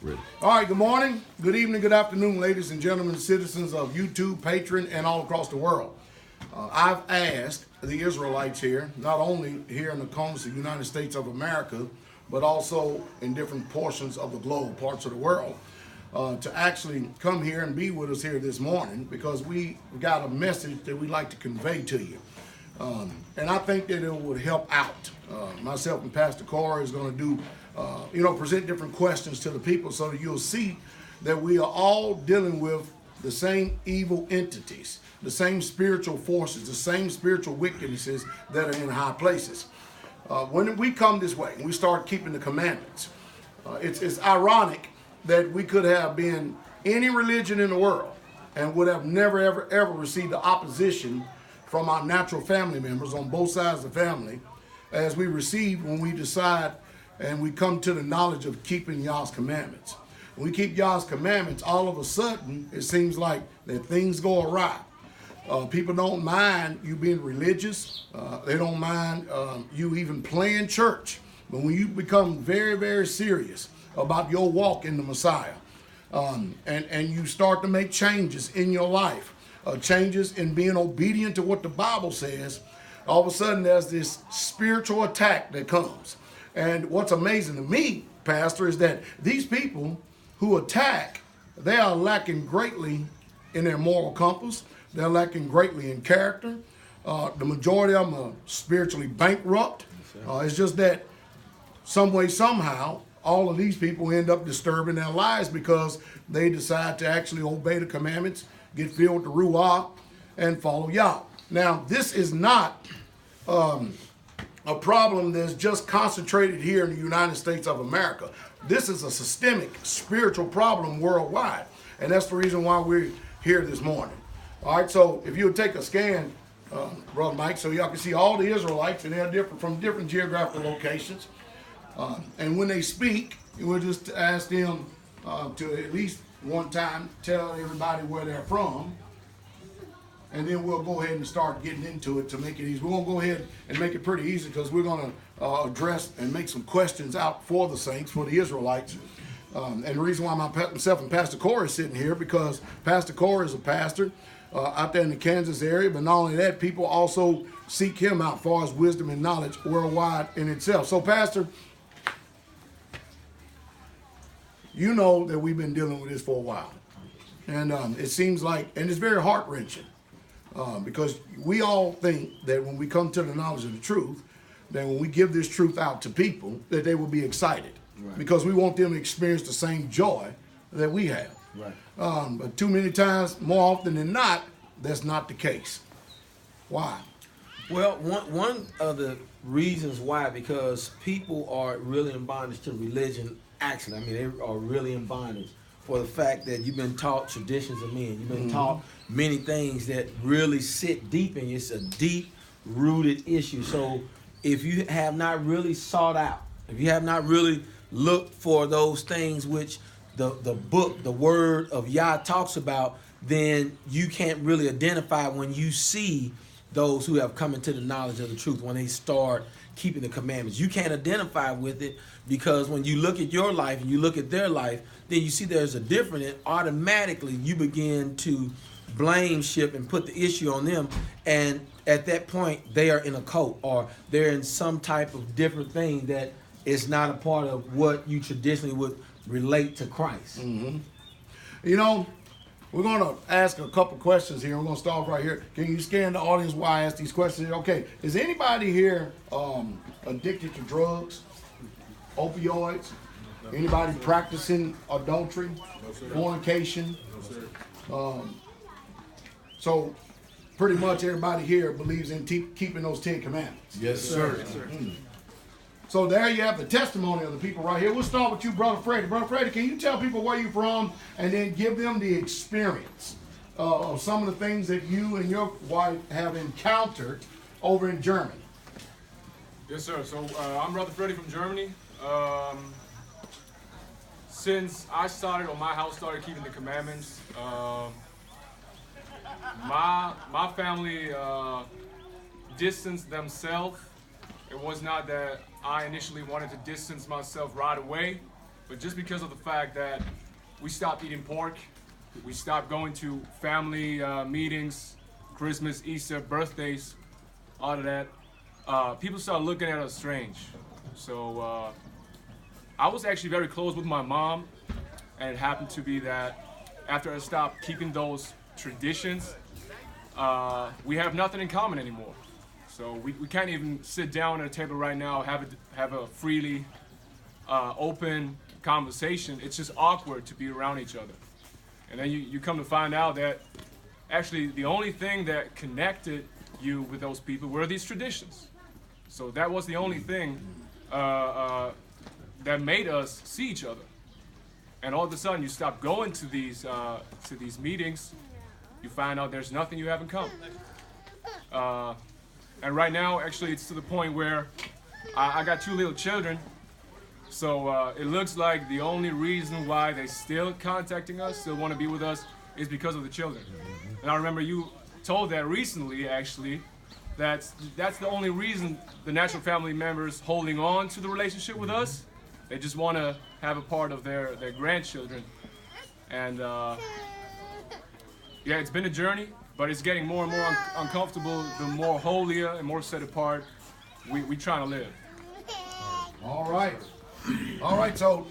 Ready. All right, good morning, good evening, good afternoon, ladies and gentlemen, citizens of YouTube, Patreon, and all across the world. I've asked the Israelites here, not only here in the continent of the United States of America, but also in different portions of the globe, parts of the world, to actually come here and be with us here this morning because we got a message that we'd like to convey to you. And I think that it would help out. Myself and Pastor Corey is going to do present different questions to the people so that you'll see that we are all dealing with the same evil entities, the same spiritual forces, the same spiritual wickednesses that are in high places. When we come this way, we start keeping the commandments. It's ironic that we could have been any religion in the world and would have never, ever received the opposition from our natural family members on both sides of the family as we receive when we decide and we come to the knowledge of keeping Yah's commandments. When we keep Yah's commandments, all of a sudden, it seems like that things go awry. People don't mind you being religious. They don't mind you even playing church. But when you become very, very serious about your walk in the Messiah, and you start to make changes in your life, changes in being obedient to what the Bible says, all of a sudden there's this spiritual attack that comes. And what's amazing to me, Pastor, is that these people who attack, they are lacking greatly in their moral compass. They're lacking greatly in character. The majority of them are spiritually bankrupt. It's just that some way, somehow, all of these people end up disturbing their lives because they decide to actually obey the commandments, get filled with the Ruach, and follow Yah. Now, this is not a problem that's just concentrated here in the United States of America. This is a systemic spiritual problem worldwide, and that's the reason why we're here this morning. All right, so if you would take a scan, Brother Mike, so y'all can see all the Israelites, and they're different from different geographical locations. And when they speak, we'll just ask them to at least one time tell everybody where they're from. And then we'll go ahead and start getting into it to make it easy. We're going to go ahead and make it pretty easy because we're going to address and make some questions out for the saints, for the Israelites. And the reason why myself and Pastor Corey are sitting here, because Pastor Corey is a pastor out there in the Kansas area. But not only that, people also seek him out for his wisdom and knowledge worldwide in itself. So, Pastor, you know that we've been dealing with this for a while. And it seems like, and it's very heart-wrenching. Because we all think that when we come to the knowledge of the truth, that when we give this truth out to people, that they will be excited. Right. Because we want them to experience the same joy that we have. Right. But too many times, more often than not, that's not the case. Why? Well, one of the reasons why, because people are really in bondage to religion. Actually, I mean, they are really in bondage for the fact that you've been taught traditions of men. You've been taught many things that really sit deep in you. It's a deep-rooted issue. So if you have not really sought out, if you have not really looked for those things which the book, the word of Yah talks about, then you can't really identify when you see those who have come into the knowledge of the truth, when they start keeping the commandments. You can't identify with it because when you look at your life and you look at their life, then you see there's a difference, and automatically you begin to blame ship and put the issue on them. And at that point, they are in a cult or they're in some type of different thing that is not a part of what you traditionally would relate to Christ. Mm-hmm. You know, we're going to ask a couple questions here. We're going to start right here. Can you scan the audience while I ask these questions? Okay, is anybody here addicted to drugs, opioids? Anybody practicing adultery, fornication? So pretty much everybody here believes in keeping those 10 commandments. Yes, sir. Yes, sir. So there you have the testimony of the people right here. We'll start with you, Brother Freddie. Brother Freddie, can you tell people where you're from and then give them the experience of some of the things that you and your wife have encountered over in Germany? Yes, sir. So I'm Brother Freddie from Germany. Since I started, or my house started keeping the commandments, my family distanced themselves. It was not that I initially wanted to distance myself right away. but just because of the fact that we stopped eating pork, we stopped going to family meetings, Christmas, Easter, birthdays, all of that, people started looking at us strange. So I was actually very close with my mom, and it happened to be that after I stopped keeping those traditions, we have nothing in common anymore. So we can't even sit down at a table right now, have a freely open conversation. It's just awkward to be around each other. And then you come to find out that actually the only thing that connected you with those people were these traditions. So that was the only thing that made us see each other. And all of a sudden you stop going to these meetings, you find out there's nothing you have in common. And right now, actually, it's to the point where I got 2 little children, so it looks like the only reason why they're still contacting us, still want to be with us, is because of the children. And I remember you told that recently, actually, that's the only reason the natural family members holding on to the relationship with us. They just want to have a part of their grandchildren. And yeah, it's been a journey, but it's getting more and more uncomfortable the more holier and more set apart we trying to live. All right. All right. So,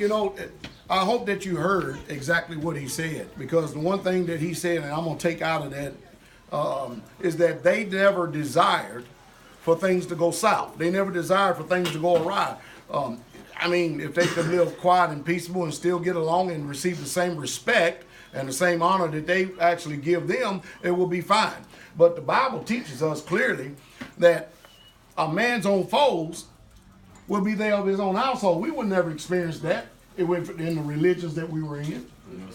I hope that you heard exactly what he said, because the one thing that he said, and I'm going to take out of that, is that they never desired for things to go south. They never desired for things to go awry. I mean, if they could live quiet and peaceable and still get along and receive the same respect and the same honor that they actually give them, it will be fine. But the Bible teaches us clearly that a man's own foes will be there of his own household. We would never experience that in the religions that we were in.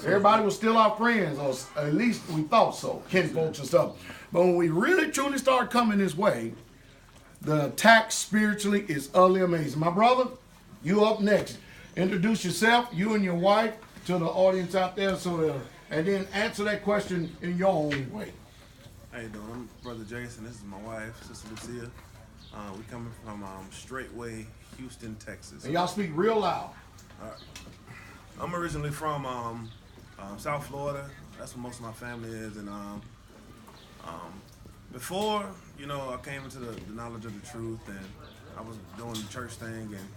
Everybody was still our friends, or at least we thought so, kinfolks and stuff. But when we really truly start coming this way, the attack spiritually is utterly amazing. My brother, you up next. Introduce yourself, you and your wife, to the audience out there, and then answer that question in your own way. How you doing? I'm Brother Jason. This is my wife, Sister Lucia. We coming from Straightway, Houston, Texas. And y'all speak real loud. I'm originally from South Florida. That's where most of my family is. And before, I came into the knowledge of the truth, and I was doing the church thing, and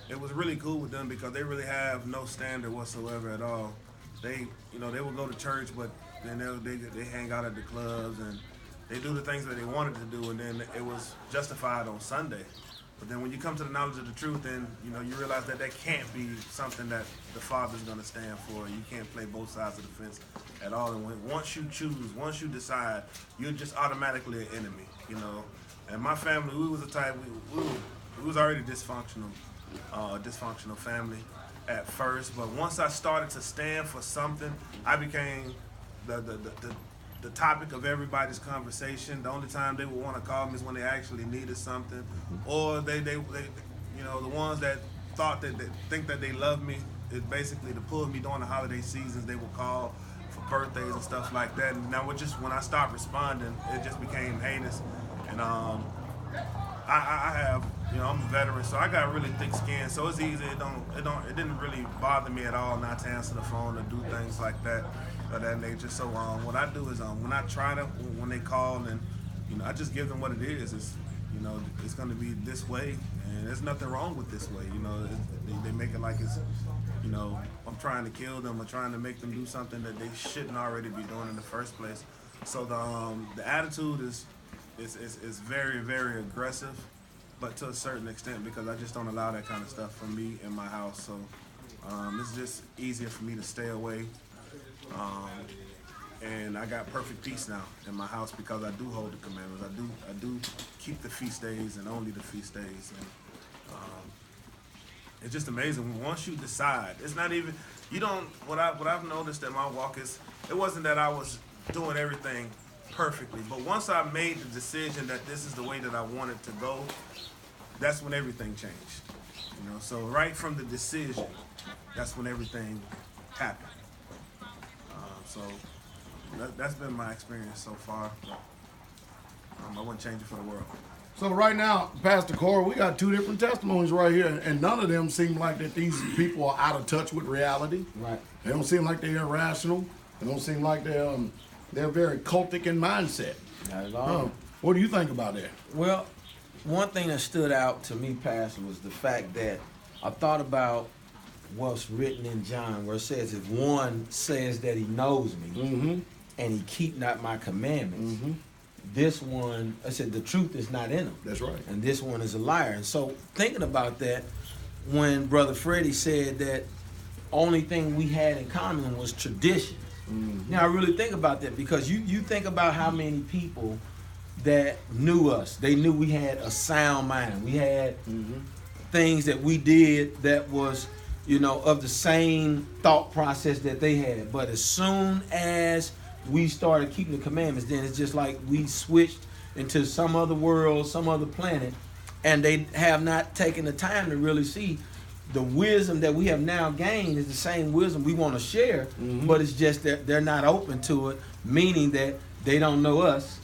it was really cool with them because they really have no standard whatsoever at all. They will go to church, but then they hang out at the clubs and they do the things that they wanted to do, and then it was justified on Sunday. But then when you come to the knowledge of the truth, then you realize that can't be something that the Father's going to stand for. You can't play both sides of the fence at all. And once you choose, once you decide, you're just automatically an enemy. And my family, we was a type. We was already dysfunctional family at first. But once I started to stand for something, I became the topic of everybody's conversation. The only time they would want to call me is when they actually needed something, or they the ones that think that they love me is basically to pull me during the holiday seasons. They would call for birthdays and stuff like that. And now when I stopped responding, it just became heinous. And I have, I'm a veteran, so I got really thick skin, so it's easy. It didn't really bother me at all not to answer the phone or do things like that of that nature. So what I do is when they call, and I just give them what it is. It's it's going to be this way, and there's nothing wrong with this way. They make it like it's I'm trying to kill them or trying to make them do something that they shouldn't already be doing in the first place. So the attitude is very, very aggressive, but to a certain extent, because I just don't allow that kind of stuff from me in my house. So it's just easier for me to stay away. And I got perfect peace now in my house because I do hold the commandments. I do keep the feast days and only the feast days. And it's just amazing. Once you decide, it's not even, what I've noticed in my walk is, it wasn't that I was doing everything perfectly, but once I made the decision that this is the way that I wanted to go, that's when everything changed. So right from the decision, that's when everything happened. So that's been my experience so far. I wouldn't change it for the world. So right now, Pastor Corey, we got two different testimonies right here, and none of them seem like that these people are out of touch with reality. Right. They don't seem like they're irrational. They don't seem like they're very cultic in mindset. Not at all. What do you think about that? Well, one thing that stood out to me, Pastor, was the fact that I thought about what's written in John, where it says, if one says that he knows me and he keep not my commandments, this one, I said, the truth is not in him. That's right. And this one is a liar. And so thinking about that, when Brother Freddie said that only thing we had in common was tradition. Now I really think about that, because you think about how many people that knew us. They knew we had a sound mind. We had things that we did that was, of the same thought process that they had. But as soon as we started keeping the commandments, then it's just like we switched into some other world, some other planet, and they have not taken the time to really see the wisdom that we have now gained is the same wisdom we want to share, but it's just that they're not open to it, meaning that they don't know us,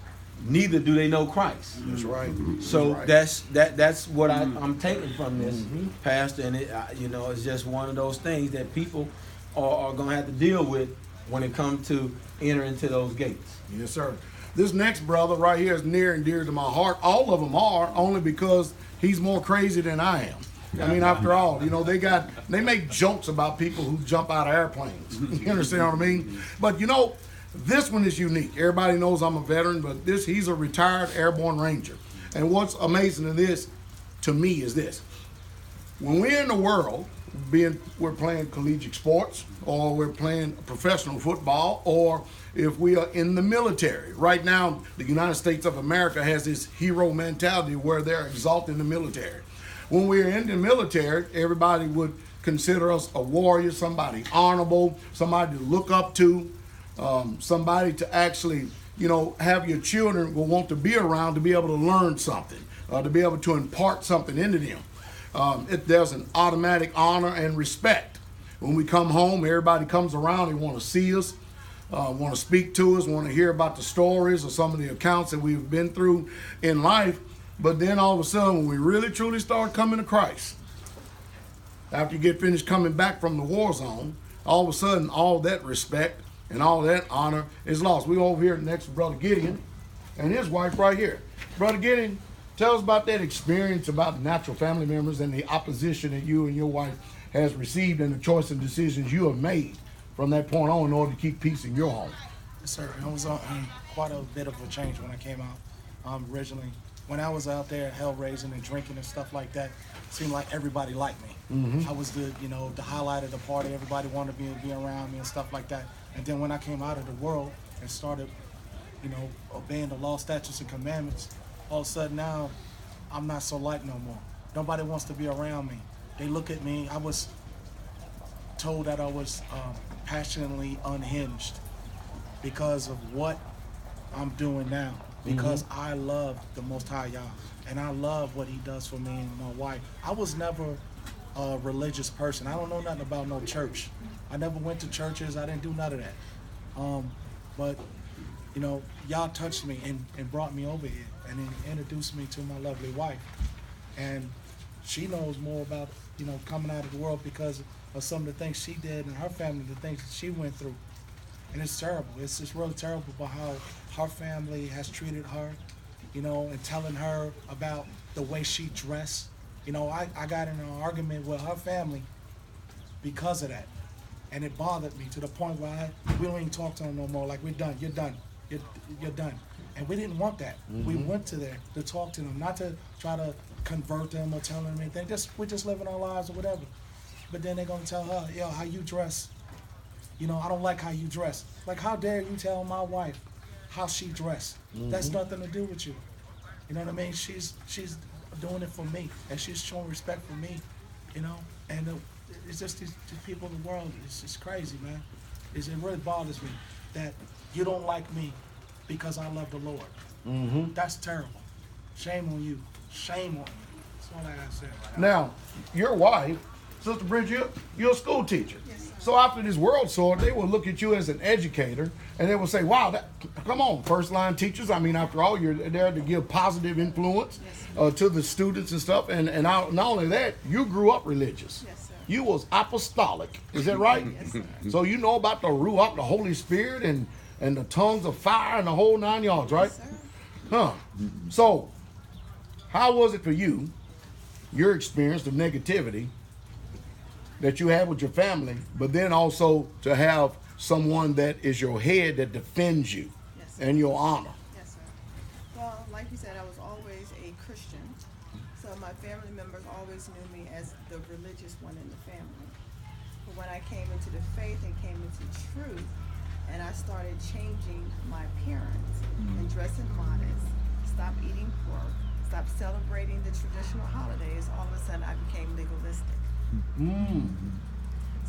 neither do they know Christ. That's right. So That's right. that's what I'm taking from this, Pastor, and it's just one of those things that people are going to have to deal with when it comes to entering into those gates. Yes, sir. This next brother right here is near and dear to my heart. All of them are, only because he's more crazy than I am. I mean, after all, they make jokes about people who jump out of airplanes. You understand what I mean? But this one is unique. Everybody knows I'm a veteran, but he's a retired airborne ranger. And what's amazing to me is this. When we're in the world, we're playing collegiate sports, or we're playing professional football, or if we are in the military. Right now, the United States of America has this hero mentality where they're exalting the military. When we're in the military, everybody would consider us a warrior, somebody honorable, somebody to look up to, somebody to actually, have your children will want to be around to be able to learn something, to be able to impart something into them. There's an automatic honor and respect. When we come home, everybody comes around, they want to see us, want to speak to us, want to hear about the stories or some of the accounts that we've been through in life. But then all of a sudden, when we really truly start coming to Christ, after you get finished coming back from the war zone, all of a sudden, all that respect and all that honor is lost. We're over here next to Brother Gideon and his wife right here. Brother Gideon, tell us about that experience about natural family members and the opposition that you and your wife has received and the choice and decisions you have made from that point on in order to keep peace in your home. Yes, sir. It was quite a bit of a change when I came out. Originally, when I was out there hell raising and drinking and stuff like that, it seemed like everybody liked me. I was the highlight of the party. Everybody wanted to be around me and stuff like that. And then when I came out of the world and started, obeying the law, statutes, and commandments, all of a sudden now I'm not so liked no more. Nobody wants to be around me. They look at me. I was told that I was passionately unhinged because of what I'm doing now. Because I love the Most High Yah, and I love what He does for me and my wife. I was never a religious person. I don't know nothing about no church. I never went to churches. I didn't do none of that. But Yah touched me and brought me over here and introduced me to my lovely wife. And she knows more about coming out of the world because of some of the things she did and her family, the things that she went through. And it's terrible. It's just really terrible about how her family has treated her, and telling her about the way she dressed. I got in an argument with her family because of that. And it bothered me to the point where we don't even talk to them no more. Like, we're done. You're done. You're done. And we didn't want that. We went to there to talk to them, not to try to convert them or tell them anything. We're just living our lives or whatever. But then they're going to tell her, how you dress. I don't like how you dress. Like, how dare you tell my wife how she dressed? That's nothing to do with you. You know what I mean? She's doing it for me, and she's showing respect for me, And it's just these people in the world. It's just crazy, man. It really bothers me that you don't like me because I love the Lord. That's terrible. Shame on you. Shame on you. That's all I gotta say. Now, your wife, Sister Bridget, you're a school teacher. Yes, sir. So after this world saw it, they will look at you as an educator, and they will say, wow, come on, first line teachers. I mean, after all, you're there to give positive influence to the students and stuff. And not only that, you grew up religious. Yes, sir. You was apostolic. Is that right? Yes, sir. So you know about the Ruach, the Holy Spirit, and the tongues of fire and the whole 9 yards, right? Yes, sir. Huh. So how was it for you, your experience of negativity that you had with your family, but then also to have someone that is your head that defends you Yes, sir. and your honor? Yes, sir. Well, like you said, I was always a Christian, so my family members always knew me as the religious one in the family. But when I came into the faith and came into truth, and I started changing my appearance and dressing modest, stop eating pork, stop celebrating the traditional holidays, all of a sudden I became legalistic.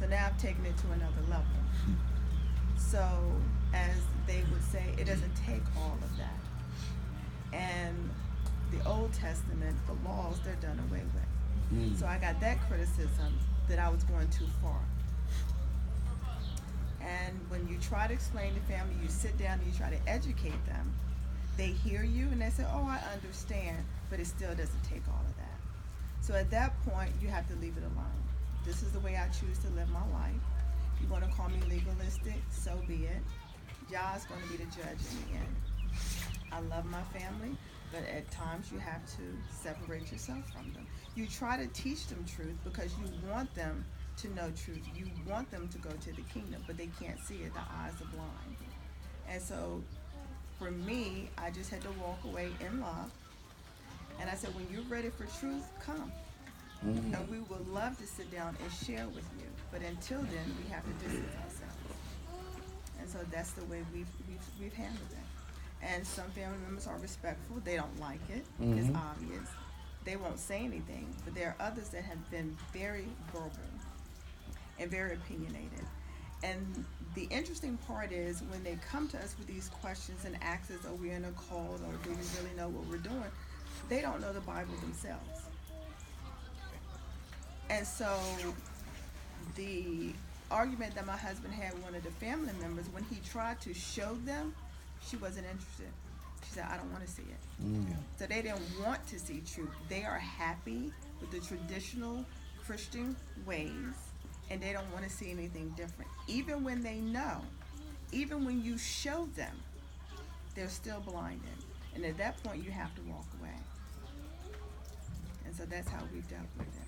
So now I've taken it to another level. So, as they would say, it doesn't take all of that. And the Old Testament, the laws, they're done away with. So I got that criticism that I was going too far. And when you try to explain to family, you sit down and you try to educate them, they hear you and they say, oh, I understand, but it still doesn't take all of that. So at that point, you have to leave it alone. This is the way I choose to live my life. If you want to call me legalistic, so be it. Yah's going to be the judge in the end. I love my family, but at times you have to separate yourself from them. You try to teach them truth because you want them to know truth. You want them to go to the kingdom, but they can't see it. The eyes are blind. And so for me, I just had to walk away in love. And I said, when you're ready for truth, come. And we would love to sit down and share with you. But until then, we have to distance ourselves. And so that's the way we've handled it. And some family members are respectful. They don't like it. It's obvious. They won't say anything. But there are others that have been very verbal and very opinionated. And the interesting part is when they come to us with these questions and ask us, are we in a cult or do we really know what we're doing? They don't know the Bible themselves. And so the argument that my husband had with one of the family members, when he tried to show them, she wasn't interested. She said, I don't want to see it. So they didn't want to see truth. They are happy with the traditional Christian ways, and they don't want to see anything different. Even when they know, even when you show them, they're still blinded. And at that point, you have to walk away. And so that's how we've dealt with it.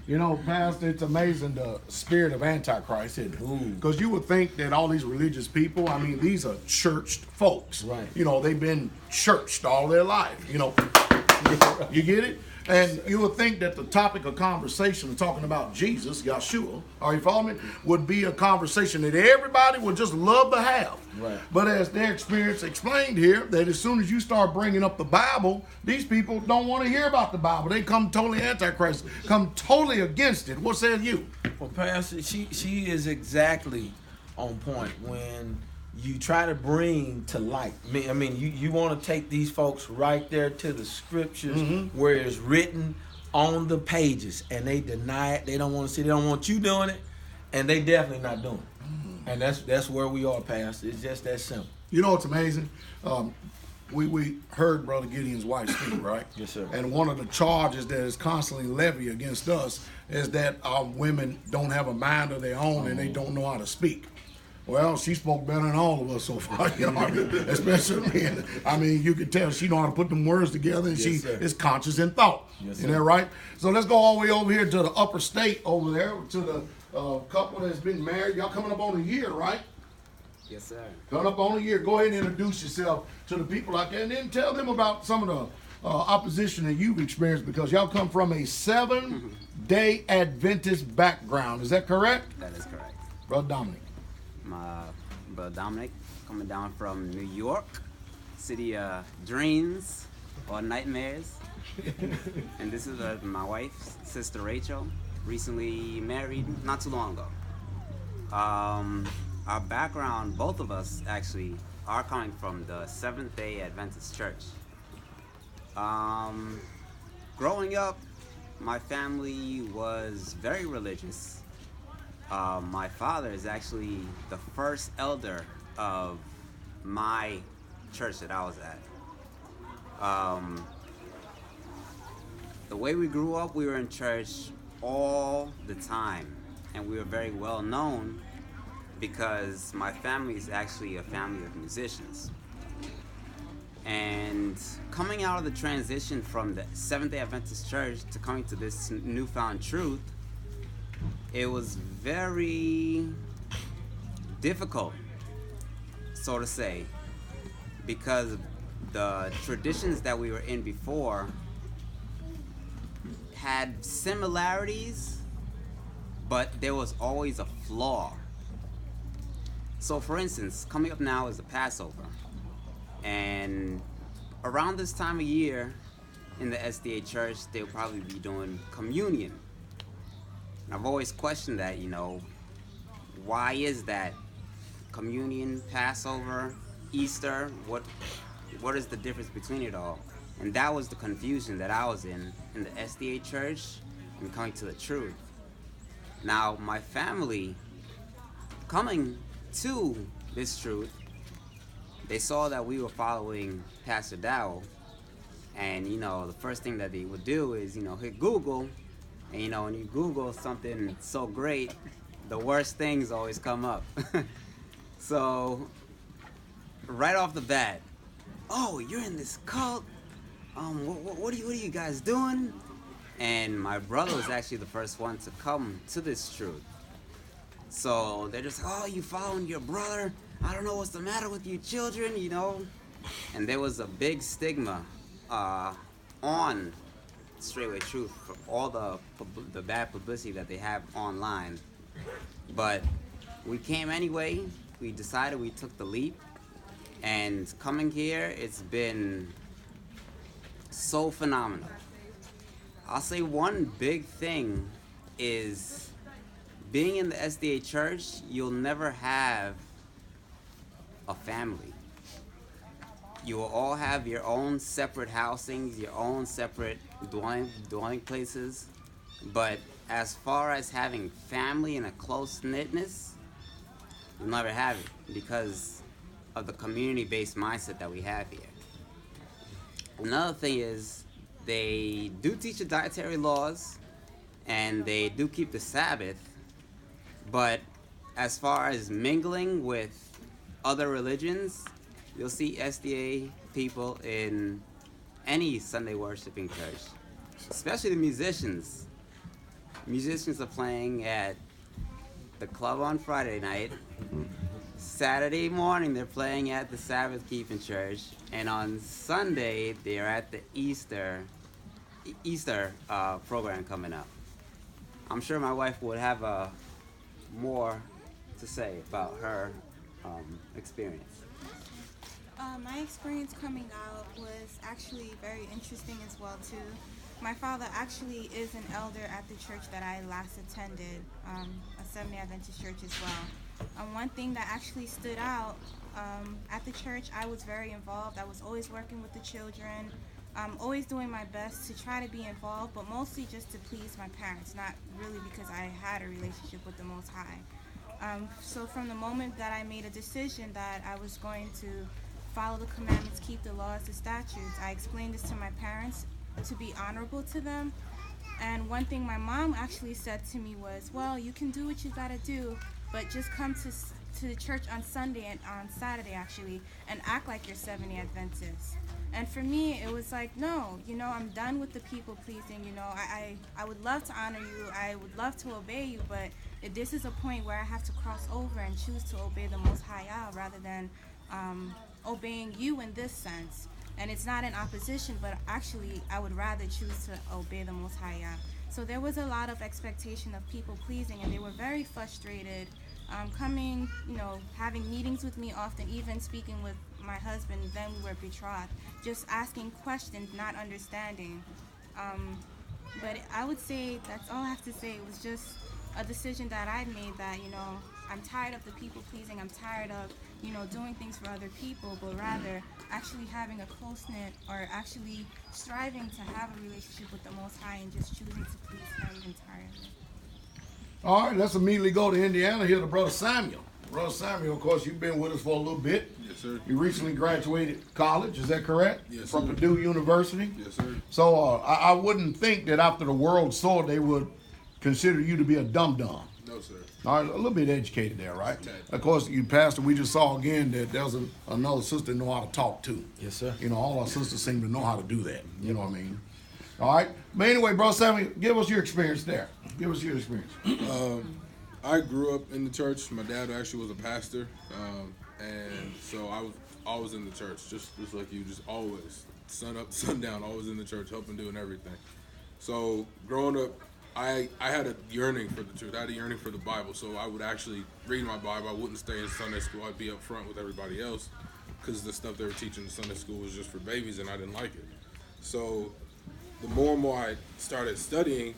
You know, Pastor, it's amazing the spirit of Antichrist, isn't it? Because you would think that all these religious people, I mean, these are churched folks. Right. You know, they've been churched all their life, you know. You get it? And you would think that the topic of conversation of talking about Jesus, Yeshua, are you following me, would be a conversation that everybody would just love to have. Right. But as their experience explained here, that as soon as you start bringing up the Bible, these people don't want to hear about the Bible. They come totally antichrist, come totally against it. What said you? Well, Pastor, she is exactly on point when you try to bring to light. I mean, you want to take these folks right there to the scriptures where it's written on the pages, and they deny it. They don't want to see. They don't want you doing it, and they definitely not doing it. And that's where we are, Pastor. It's just that simple. You know what's amazing? We heard Brother Gideon's wife speak, right? Yes, sir. And one of the charges that is constantly levied against us is that our women don't have a mind of their own and they don't know how to speak. Well, she spoke better than all of us so far, you know, especially me. I mean, you can tell she know how to put them words together, and she is conscious in thought. Yes, Isn't that right? So let's go all the way over here to the upper state over there, to the couple that's been married. Y'all coming up on a year, right? Yes, sir. Coming up on a year. Go ahead and introduce yourself to the people out there, and then tell them about some of the opposition that you've experienced, because y'all come from a 7-day Adventist background. Is that correct? That is correct. Brother Dominic. My brother Dominic, coming down from New York, city of dreams or nightmares. And this is my wife's sister Rachel, recently married not too long ago. Our background, both of us actually, are coming from the Seventh-day Adventist Church. Growing up, my family was very religious. My father is actually the first elder of my church that I was at. The way we grew up, we were in church all the time, and we were very well known because my family is actually a family of musicians. And coming out of the transition from the Seventh-day Adventist Church to coming to this newfound truth, it was very difficult, so to say, because the traditions that we were in before had similarities, but there was always a flaw. So for instance, coming up now is the Passover. And around this time of year in the SDA church, they'll probably be doing communion. And I've always questioned that, why is that? Communion, Passover, Easter, what is the difference between it all? And that was the confusion that I was in the SDA church and coming to the truth. Now, my family coming to this truth, they saw that we were following Pastor Dow, and the first thing that they would do is hit Google, and when you Google something so great, the worst things always come up. So right off the bat, oh, you're in this cult, what are you guys doing? And my brother was actually the first one to come to this truth. So they're just, oh, you following your brother? I don't know what's the matter with you children, And there was a big stigma on Straightway Truth for all the bad publicity that they have online. But we came anyway. We decided, we took the leap. And coming here, it's been so phenomenal. I'll say one big thing is being in the SDA church, you'll never have a family. You will all have your own separate housings, your own separate dwelling places. But as far as having family and a close-knitness, you'll never have it because of the community-based mindset that we have here. Another thing is they do teach the dietary laws and they do keep the Sabbath, but as far as mingling with other religions, you'll see SDA people in any Sunday worshiping church, especially the musicians. Musicians are playing at the club on Friday night. Saturday morning, they're playing at the Sabbath Keeping Church, and on Sunday, they're at the Easter program coming up. I'm sure my wife would have more to say about her experience. My experience coming out was actually very interesting as well too. My father actually is an elder at the church that I last attended, a Seventh-day Adventist church as well. One thing that actually stood out at the church, I was very involved. I was always working with the children, always doing my best to try to be involved, but mostly just to please my parents, not really because I had a relationship with the Most High. So from the moment that I made a decision that I was going to follow the commandments, keep the laws, the statutes, I explained this to my parents to be honorable to them. And one thing my mom actually said to me was, well, you can do what you gotta do, but just come to the church on Sunday and on Saturday actually, and act like you're Seventh-day Adventist. And for me, it was like, no, I'm done with the people pleasing. I would love to honor you, I would love to obey you, but this is a point where I have to cross over and choose to obey the Most High rather than obeying you in this sense. And it's not in opposition, but actually I would rather choose to obey the Most High. So there was a lot of expectation of people pleasing, and they were very frustrated coming, having meetings with me often, even speaking with my husband, then we were betrothed, just asking questions, not understanding. But I would say that's all I have to say. It was just a decision that I made that, I'm tired of the people pleasing. I'm tired of, doing things for other people, but rather actually having a close-knit or actually striving to have a relationship with the Most High and just choosing to please Him entirely. All right, let's immediately go to Indiana here to Brother Samuel. Brother Samuel, of course, you've been with us for a little bit. Yes, sir. You recently graduated college, is that correct? Yes, From sir. Purdue University? Yes, sir. So I wouldn't think that after the world saw it, they would consider you to be a dum-dum. No, sir. All right, a little bit educated there, right? Okay. Of course, you pastor, we just saw again that there's another sister that know how to talk too. Yes, sir. You know, all our sisters seem to know how to do that. You know what I mean? All right. But anyway, Brother Samuel, give us your experience there. Give us your experience. I grew up in the church. My dad actually was a pastor, and so I was always in the church, just like you, just always, sun up, sundown, always in the church, helping, doing everything. So growing up, I had a yearning for the truth. I had a yearning for the Bible, so I would actually read my Bible. I wouldn't stay in Sunday school. I'd be up front with everybody else because the stuff they were teaching in Sunday school was just for babies, and I didn't like it. So the more and more I started studying,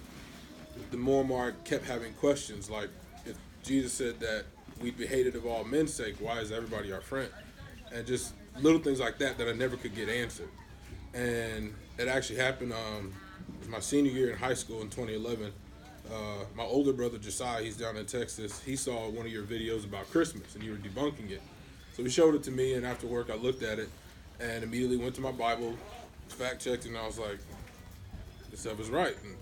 the more and more I kept having questions like, if Jesus said that we'd be hated of all men's sake, why is everybody our friend? And just little things like that I never could get answered. And it actually happened my senior year in high school in 2011. My older brother Josiah, he's down in Texas, he saw one of your videos about Christmas and you were debunking it. So he showed it to me, and after work I looked at it and immediately went to my Bible, fact checked, and I was like, this stuff is right. And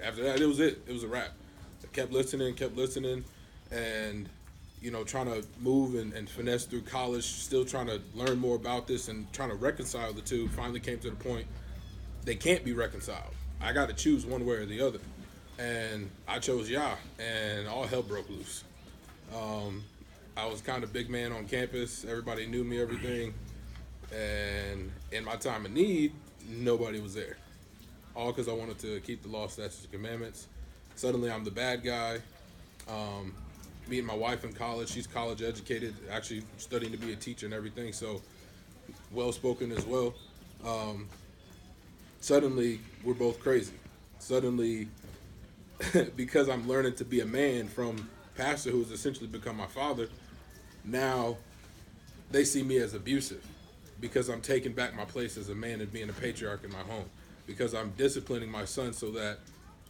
after that, it was a wrap. I kept listening, and you know, trying to move and finesse through college, still trying to learn more about this and trying to reconcile the two. Finally came to the point they can't be reconciled. I got to choose one way or the other, and I chose Yah, and all hell broke loose. I was kind of big man on campus. Everybody knew me, everything, and in my time of need, nobody was there. All because I wanted to keep the law, statutes, and commandments. Suddenly, I'm the bad guy. Meeting my wife in college. She's college educated, actually studying to be a teacher and everything, so well-spoken as well. Suddenly, we're both crazy. Suddenly, because I'm learning to be a man from pastor who's essentially become my father, now they see me as abusive because I'm taking back my place as a man and being a patriarch in my home, because I'm disciplining my son so that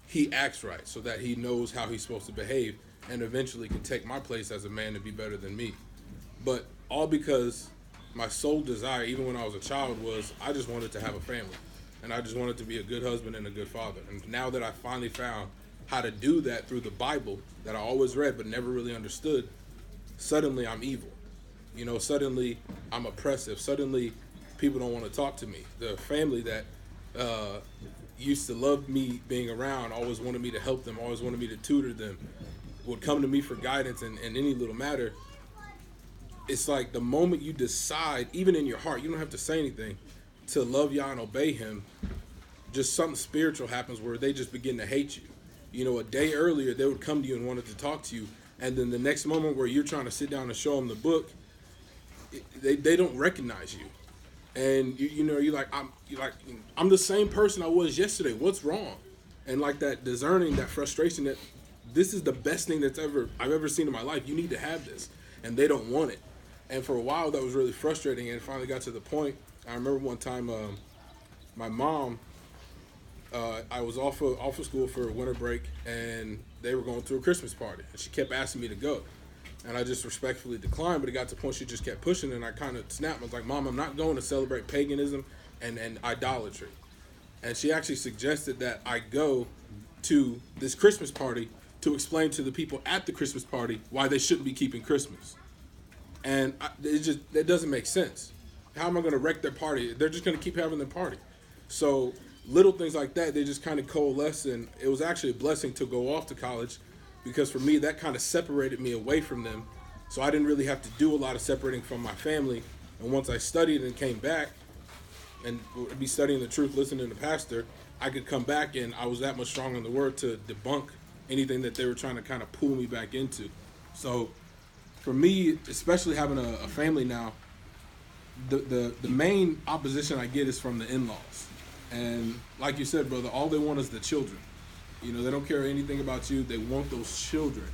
he acts right, so that he knows how he's supposed to behave and eventually can take my place as a man and be better than me. But all because my sole desire, even when I was a child, was I just wanted to have a family. And I just wanted to be a good husband and a good father. And now that I finally found how to do that through the Bible that I always read but never really understood, suddenly I'm evil. You know, suddenly I'm oppressive. Suddenly people don't want to talk to me. The family that used to love me being around, always wanted me to help them, always wanted me to tutor them, would come to me for guidance in any little matter. It's like the moment you decide, even in your heart, you don't have to say anything, to love Yah and obey him, just something spiritual happens where they just begin to hate you. You know, a day earlier, they would come to you and wanted to talk to you, and then the next moment where you're trying to sit down and show them the book, they don't recognize you. And you're like, I'm the same person I was yesterday. What's wrong? And like that discerning, that frustration, that this is the best thing I've ever seen in my life. You need to have this, and they don't want it. And for a while, that was really frustrating. And it finally got to the point. I remember one time, my mom, I was off of school for a winter break, and they were going through a Christmas party, and she kept asking me to go. And I just respectfully declined, but it got to the point she just kept pushing, and I kind of snapped. I was like, Mom, I'm not going to celebrate paganism and idolatry. And she actually suggested that I go to this Christmas party to explain to the people at the Christmas party why they shouldn't be keeping Christmas. And that doesn't make sense. How am I going to wreck their party? They're just going to keep having their party. So little things like that, they just kind of coalesce, and it was actually a blessing to go off to college, because for me, that kind of separated me away from them. So I didn't really have to do a lot of separating from my family. And once I studied and came back and would be studying the truth, listening to the pastor, I could come back, and I was that much stronger in the word to debunk anything that they were trying to kind of pull me back into. So for me, especially having a family now, the main opposition I get is from the in-laws. And like you said, brother, all they want is the children. You know, they don't care anything about you. They want those children.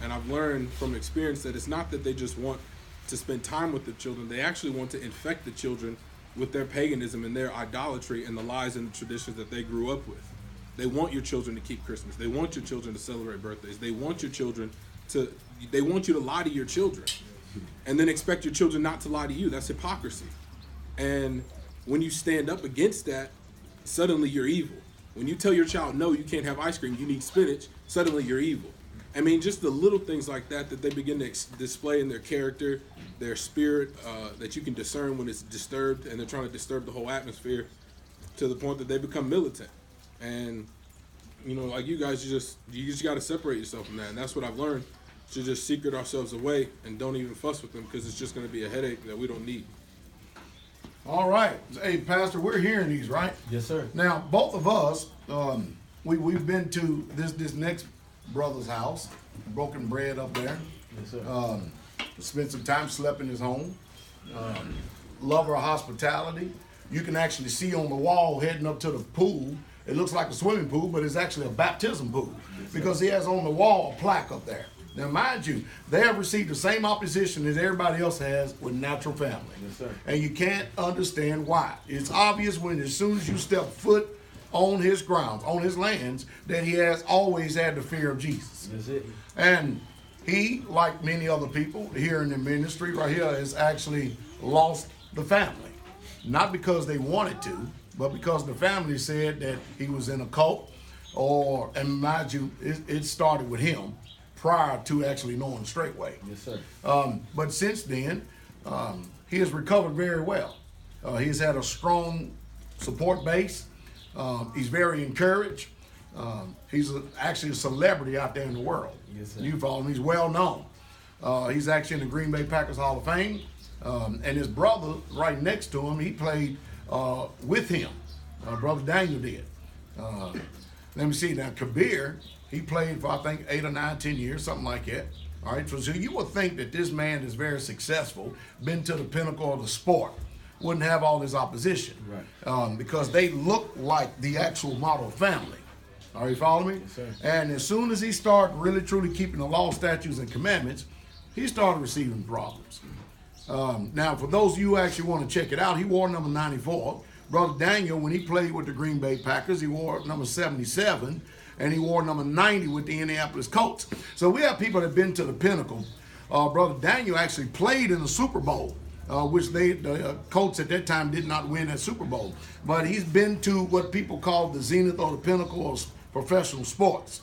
And I've learned from experience that it's not that they just want to spend time with the children. They actually want to infect the children with their paganism and their idolatry and the lies and the traditions that they grew up with. They want your children to keep Christmas. They want your children to celebrate birthdays. They want your children to, they want you to lie to your children and then expect your children not to lie to you. That's hypocrisy. And when you stand up against that, suddenly you're evil. When you tell your child, no, you can't have ice cream, you need spinach, suddenly you're evil. I mean, just the little things like that they begin to display in their character, their spirit, that you can discern when it's disturbed, and they're trying to disturb the whole atmosphere to the point that they become militant. And, you know, like you guys, you just got to separate yourself from that. And that's what I've learned, to just secret ourselves away and don't even fuss with them, because it's just going to be a headache that we don't need. All right. Hey, Pastor, we're hearing these, right? Yes, sir. Now, both of us, we've been to this next brother's house, broken bread up there. Yes, sir. Spent some time, slept in his home. Lover of hospitality. You can actually see on the wall heading up to the pool. It looks like a swimming pool, but it's actually a baptism pool, because he has on the wall a plaque up there. Now, mind you, they have received the same opposition as everybody else has with natural family. Yes, sir. And you can't understand why. It's obvious when, as soon as you step foot on his grounds, on his lands, that he has always had the fear of Jesus. That's it. And he, like many other people here in the ministry right here, has actually lost the family. Not because they wanted to, but because the family said that he was in a cult, and mind you, it started with him prior to actually knowing straightway. Yes, sir. But since then, he has recovered very well. He's had a strong support base. He's very encouraged. He's actually a celebrity out there in the world. Yes, sir. You follow him. He's well known. He's actually in the Green Bay Packers Hall of Fame. And his brother, right next to him, he played with him. Brother Daniel did. Let me see now. Kabir, he played for, I think, 8 or 9, 10 years, something like that. All right, so you would think that this man is very successful, been to the pinnacle of the sport, wouldn't have all this opposition. Right. Because they look like the actual model family. Are you following me? Yes, sir. And as soon as he started really, truly keeping the law, statutes, and commandments, he started receiving problems. Now, for those of you who actually want to check it out, he wore number 94. Brother Daniel, when he played with the Green Bay Packers, he wore number 77, and he wore number 90 with the Indianapolis Colts. So we have people that have been to the pinnacle. Brother Daniel actually played in the Super Bowl, which the Colts at that time did not win that Super Bowl. But he's been to what people call the zenith or the pinnacle of professional sports.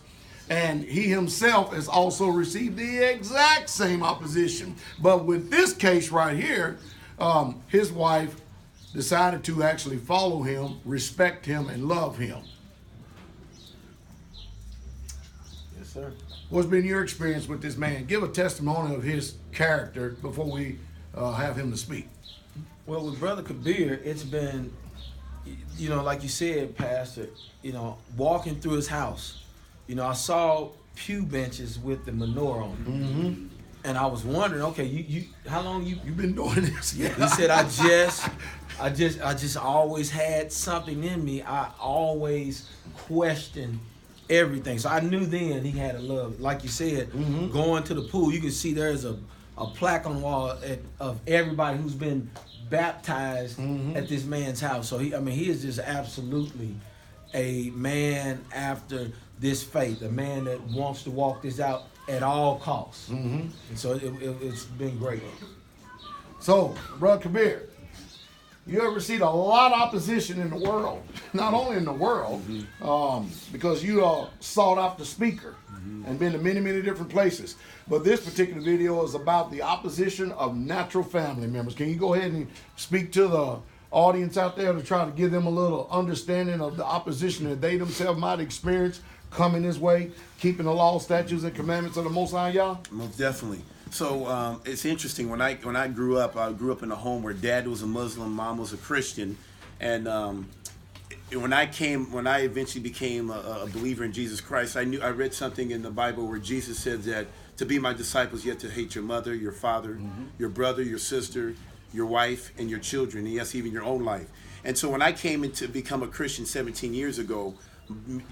And he himself has also received the exact same opposition. But with this case right here, his wife decided to actually follow him, respect him, and love him. Yes, sir. What's been your experience with this man? Give a testimony of his character before we have him to speak. Well, with Brother Kabir, it's been, you know, like you said, Pastor, you know, walking through his house, you know, I saw pew benches with the menorah on them. Mm-hmm. And I was wondering, okay, you how long You've been doing this? Yeah. He said, I just always had something in me. I always questioned everything. So I knew then he had a love. Like you said, going to the pool, you can see there's a plaque on the wall of everybody who's been baptized at this man's house. So he is just absolutely a man after this faith, a man that wants to walk this out at all costs. And so it's been great. So, Brother Kabir, you ever seen a lot of opposition in the world? Not only in the world, because you are sought after speaker and been to many, many different places. But this particular video is about the opposition of natural family members. Can you go ahead and speak to the audience out there to try to give them a little understanding of the opposition that they themselves might experience coming this way, keeping the law, statutes, and commandments of the Most High Yah? Most definitely. So it's interesting. When I grew up in a home where dad was a Muslim, mom was a Christian, and when I eventually became a believer in Jesus Christ, I read something in the Bible where Jesus said that to be my disciples, you have to hate your mother, your father, your brother, your sister, your wife, and your children, and yes, even your own life. And so when I came into become a Christian 17 years ago,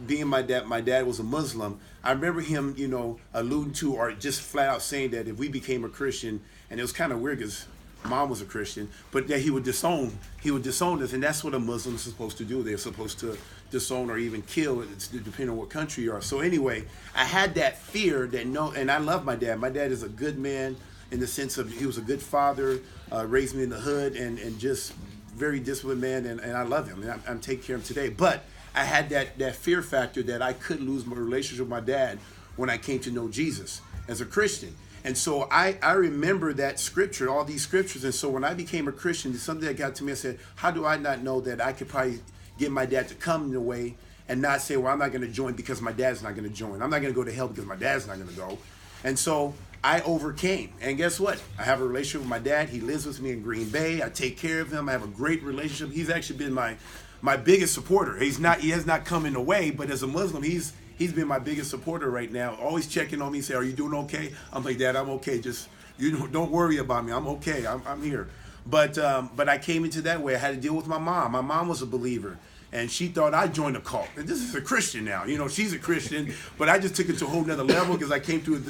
being my dad was a Muslim, I remember him, you know, alluding to or just flat out saying that if we became a Christian, and it was kind of weird because mom was a Christian, but that he would disown us, and that's what a Muslim is supposed to do. They're supposed to disown or even kill. It's depending on what country you are. So anyway, I had that fear that and I love my dad. My dad is a good man in the sense of he was a good father, raised me in the hood, and just very disciplined man, and I love him, and I'm taking care of him today. But I had that fear factor that I could lose my relationship with my dad when I came to know Jesus as a Christian. And so I remember that scripture, all these scriptures. And so when I became a Christian, it's something that got to me. I said, how do I not know that I could probably get my dad to come in a way and not say, well, I'm not going to join because my dad's not going to join. I'm not going to go to hell because my dad's not going to go. And so I overcame. And guess what? I have a relationship with my dad. He lives with me in Green Bay. I take care of him. I have a great relationship. He's actually been my biggest supporter. He has not come in the way, but as a Muslim, he's been my biggest supporter right now. Always checking on me, say, "Are you doing okay?" I'm like, "Dad, I'm okay. Just don't worry about me. I'm okay. I'm here." But I came into that way. I had to deal with my mom. My mom was a believer, and she thought I joined a cult. And this is a Christian now. She's a Christian, but I just took it to a whole nother level because I came through.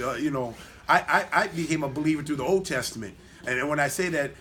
I became a believer through the Old Testament. And when I say that,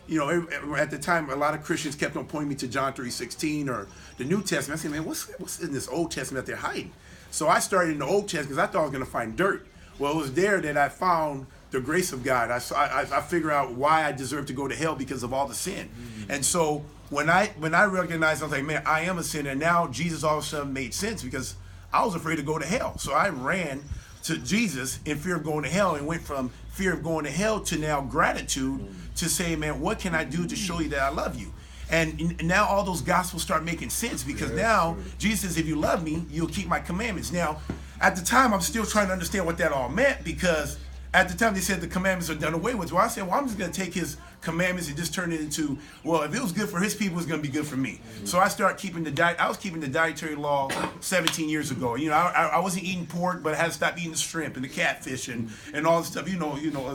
at the time, a lot of Christians kept on pointing me to John 3:16 or the New Testament. I said, man, what's in this Old Testament that they're hiding? So I started in the Old Testament because I thought I was going to find dirt. Well, it was there that I found the grace of God. I figured out why I deserve to go to hell because of all the sin. Mm-hmm. And so when I recognized, I was like, man, I am a sinner. And now Jesus all of a sudden made sense because I was afraid to go to hell. So I ran to Jesus in fear of going to hell and went from fear of going to hell to now gratitude to say, man, what can I do to show you that I love you? And now all those gospels start making sense because now Jesus says, if you love me, you'll keep my commandments. Now, at the time, I'm still trying to understand what that all meant because at the time they said the commandments are done away with. Well, I said, well, I'm just going to take his commandments and just turn it into, well, if it was good for his people, it's going to be good for me. Mm-hmm. So I started keeping I was keeping the dietary law 17 years ago. I wasn't eating pork, but I had to stop eating the shrimp and the catfish and all the stuff,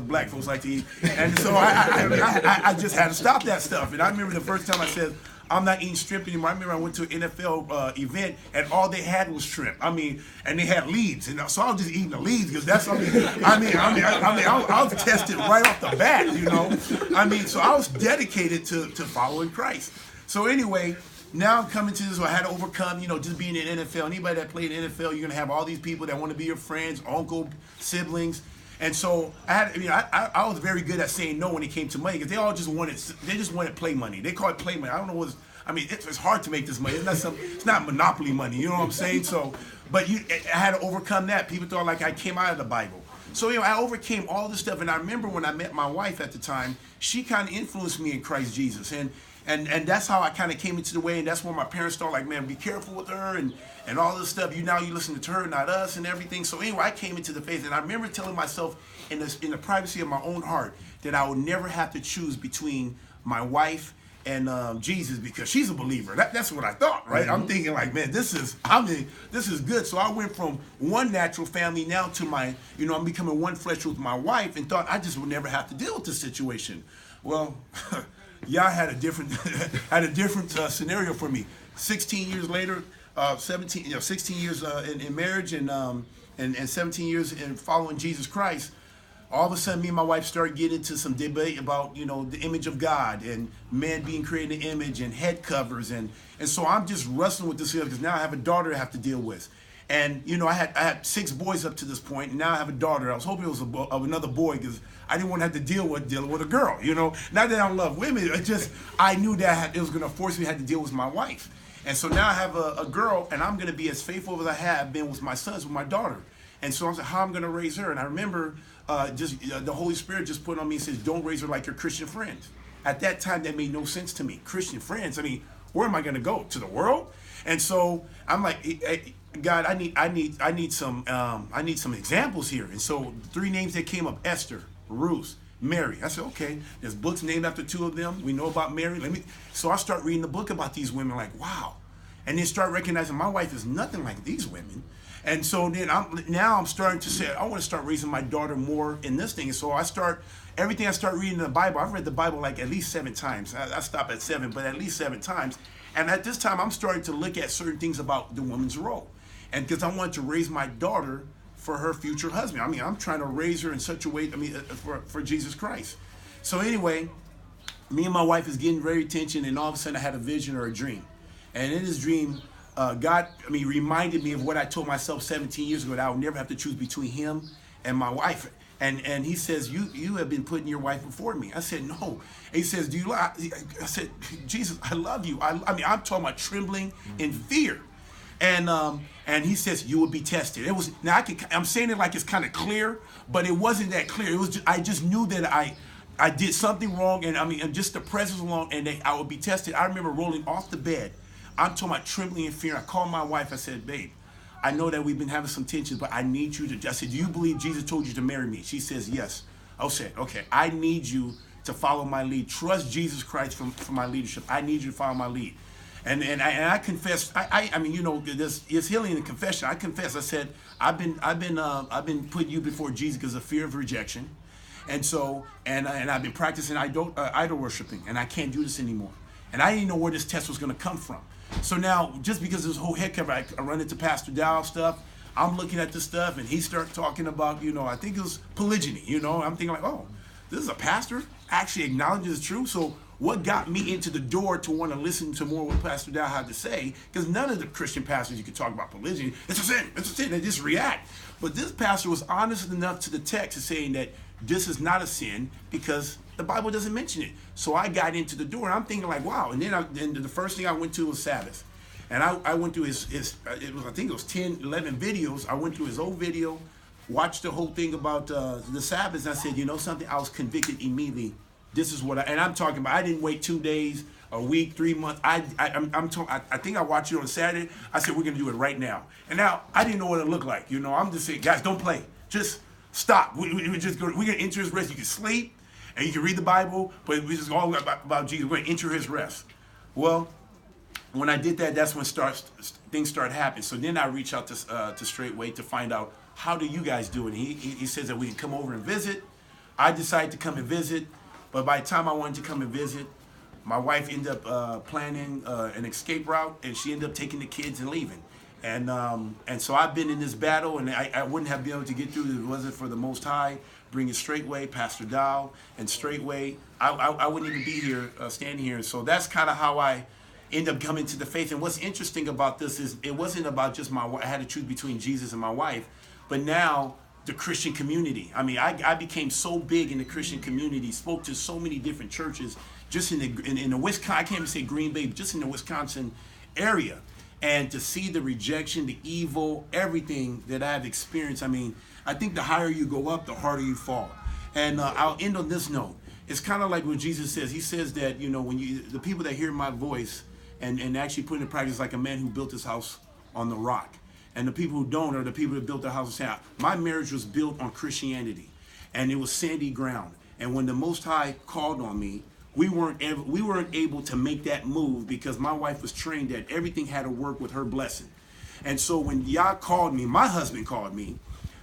black folks like to eat. And so I just had to stop that stuff. And I remember the first time I said, I'm not eating shrimp anymore. I remember I went to an NFL event and all they had was shrimp. And they had leads, and so I was just eating the leads because that's I was tested right off the bat, So I was dedicated to following Christ. So anyway, now I'm coming to this. So I had to overcome, just being in the NFL. Anybody that played in the NFL, you're gonna have all these people that want to be your friends, uncle, siblings. And so I was very good at saying no when it came to money because they just wanted play money. They call it play money. I don't know it's hard to make this money. It's not monopoly money. You know what I'm saying? So, but I had to overcome that. People thought like I came out of the Bible. So I overcame all this stuff. And I remember when I met my wife at the time, she kind of influenced me in Christ Jesus. And that's how I kind of came into the way, and that's when my parents started like, man, be careful with her and all this stuff. You listen to her, not us, and everything. So anyway, I came into the faith, and I remember telling myself in the privacy of my own heart that I would never have to choose between my wife and Jesus because she's a believer. That's what I thought, right? Mm-hmm. I'm thinking like, man, this is good. So I went from one natural family now to I'm becoming one flesh with my wife, and thought I just would never have to deal with this situation. Well. Y'all had a different scenario for me. 16 years later, 16 years in marriage and 17 years in following Jesus Christ. All of a sudden, me and my wife started getting into some debate about the image of God and man being created in the image and head covers and so I'm just wrestling with this here because now I have a daughter I have to deal with. And I had 6 boys up to this point, and now I have a daughter. I was hoping it was of another boy because I didn't want to have to dealing with a girl. Not that I don't love women, I knew that it was going to force me to have to deal with my wife. And so now I have a girl, and I'm going to be as faithful as I have been with my sons, with my daughter. And so I was like, how I'm going to raise her? And I remember the Holy Spirit just put on me and says, don't raise her like your Christian friends. At that time, that made no sense to me. Christian friends. Where am I going to go? To the world? And so I'm like, hey, God, I need some examples here. And so 3 names that came up: Esther, Ruth, Mary. I said, okay, there's books named after 2 of them. We know about Mary. So I start reading the book about these women, like, wow. And then start recognizing my wife is nothing like these women. And so then I'm starting to say, I want to start raising my daughter more in this thing. And so everything I start reading in the Bible, I've read the Bible like at least 7 times. I stop at 7, but at least 7 times. And at this time, I'm starting to look at certain things about the woman's role. And because I want to raise my daughter for her future husband. I'm trying to raise her in such a way, for Jesus Christ. So anyway, me and my wife is getting very attention, and all of a sudden I had a vision or a dream. And in this dream, God, reminded me of what I told myself 17 years ago, that I would never have to choose between him and my wife. And he says, you have been putting your wife before me. I said, no. And he says, do you lie? I said, Jesus, I love you. I'm talking about trembling in fear. And he says, you will be tested. It was, now I'm saying it like it's kind of clear, but it wasn't that clear. It was just, I just knew that I did something wrong, and just the presence alone, and I would be tested. I remember rolling off the bed. I'm talking about trembling in fear. I called my wife. I said, babe, I know that we've been having some tensions, but I need you to, I said, do you believe Jesus told you to marry me? She says, yes. I said, okay, I need you to follow my lead. Trust Jesus Christ for my leadership. I need you to follow my lead. And I confessed. There's healing in the confession. I confessed. I said, I've been putting you before Jesus because of fear of rejection, and I've been practicing idol worshiping, and I can't do this anymore. And I didn't know where this test was going to come from. So now, just because this whole head cover, I run into Pastor Dow stuff. I'm looking at this stuff, and he started talking about, I think it was polygyny. I'm thinking like, oh, this is a pastor actually acknowledges the truth. So what got me into the door to want to listen to more what Pastor Dow had to say? Because none of the Christian pastors you could talk about polygyny. It's a sin. They just react. But this pastor was honest enough to the text to saying that this is not a sin because the Bible doesn't mention it. So I got into the door, and I'm thinking like, wow. And then the first thing I went to was Sabbath. And I went through I think it was 10, 11 videos. I went through his old video, watched the whole thing about the Sabbath, and I said, you know something? I was convicted immediately. This is what and I'm talking about. I didn't wait 2 days, a week, 3 months. I think I watched it on Saturday. I said, we're going to do it right now. And now I didn't know what it looked like. I'm just saying, guys, don't play. Just stop. We're going to enter his rest. You can sleep and you can read the Bible, but we just all about Jesus. We're going to enter his rest. Well, when I did that, that's when things started happening. So then I reached out to Straightway to find out, how do you guys do it? He says that we can come over and visit. I decided to come and visit. But by the time I wanted to come and visit, my wife ended up planning an escape route, and she ended up taking the kids and leaving. And so I've been in this battle, and I wouldn't have been able to get through if it wasn't for the Most High, bringing Straightway, Pastor Dow, and Straightway. I wouldn't even be here, standing here. So that's kind of how I ended up coming to the faith. And what's interesting about this is it wasn't about just I had to choose between Jesus and my wife, but now the Christian community. I became so big in the Christian community, spoke to so many different churches just in the Wisconsin, I can't even say Green Bay, but just in the Wisconsin area. And to see the rejection, the evil, everything that I've experienced, I think the higher you go up, the harder you fall. And I'll end on this note. It's kind of like what Jesus says. He says that, when the people that hear my voice and actually put into practice, like a man who built his house on the rock. And the people who don't are the people that built their house and say, my marriage was built on Christianity, and it was sandy ground. And when the Most High called on me, we weren't able to make that move because my wife was trained that everything had to work with her blessing. And so when Yah called me, my husband called me,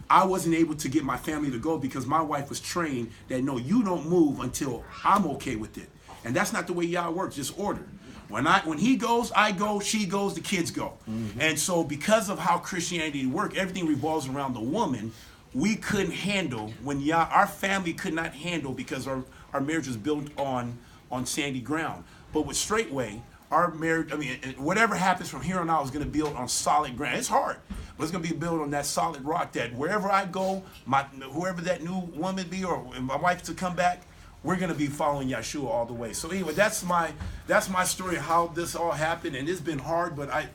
I wasn't able to get my family to go because my wife was trained that, no, you don't move until I'm okay with it. And that's not the way Yah works, just order. When he goes, I go, she goes, the kids go. Mm-hmm. And so because of how Christianity works, everything revolves around the woman. We couldn't handle, our family could not handle because our marriage was built on sandy ground. But with Straightway, our marriage, whatever happens from here on out is going to be built on solid ground. It's hard, but it's going to be built on that solid rock that wherever I go, whoever that new woman be or my wife to come back, we're going to be following Yeshua all the way. So anyway, that's my story of how this all happened, and it's been hard, but I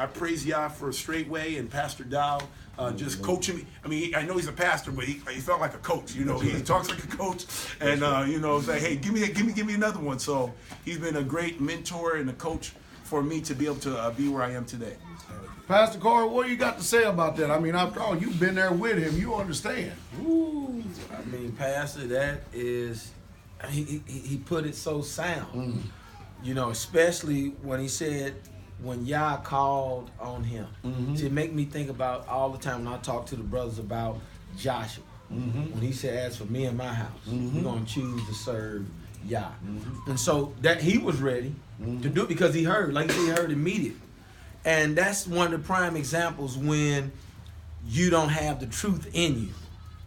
praise Yah for Straightway and Pastor Dow just coaching me. I know he's a pastor, but he felt like a coach. He talks like a coach, and it's like, hey, give me another one. So he's been a great mentor and a coach for me to be able to be where I am today. Pastor Corey, what do you got to say about that? After all, you've been there with him. You understand. Ooh, Pastor, that is. He put it so sound, especially when he said, when Yah called on him. Mm-hmm. To make me think about all the time when I talk to the brothers about Joshua. Mm-hmm. When he said, as for me and my house, we're going to choose to serve Yah. Mm-hmm. And so that he was ready to do it because he heard, like he heard immediately. And that's one of the prime examples when you don't have the truth in you.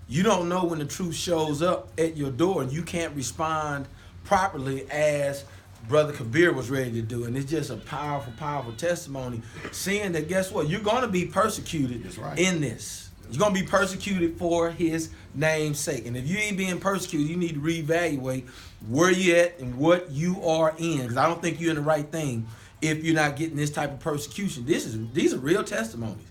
You don't know when the truth shows up at your door, and you can't respond properly as Brother Kabir was ready to do. And it's just a powerful, powerful testimony, seeing that, guess what? You're going to be persecuted in this. You're going to be persecuted for his name's sake. And if you ain't being persecuted, you need to reevaluate where you at and what you are in. Because I don't think you're in the right thing if you're not getting this type of persecution. These are real testimonies.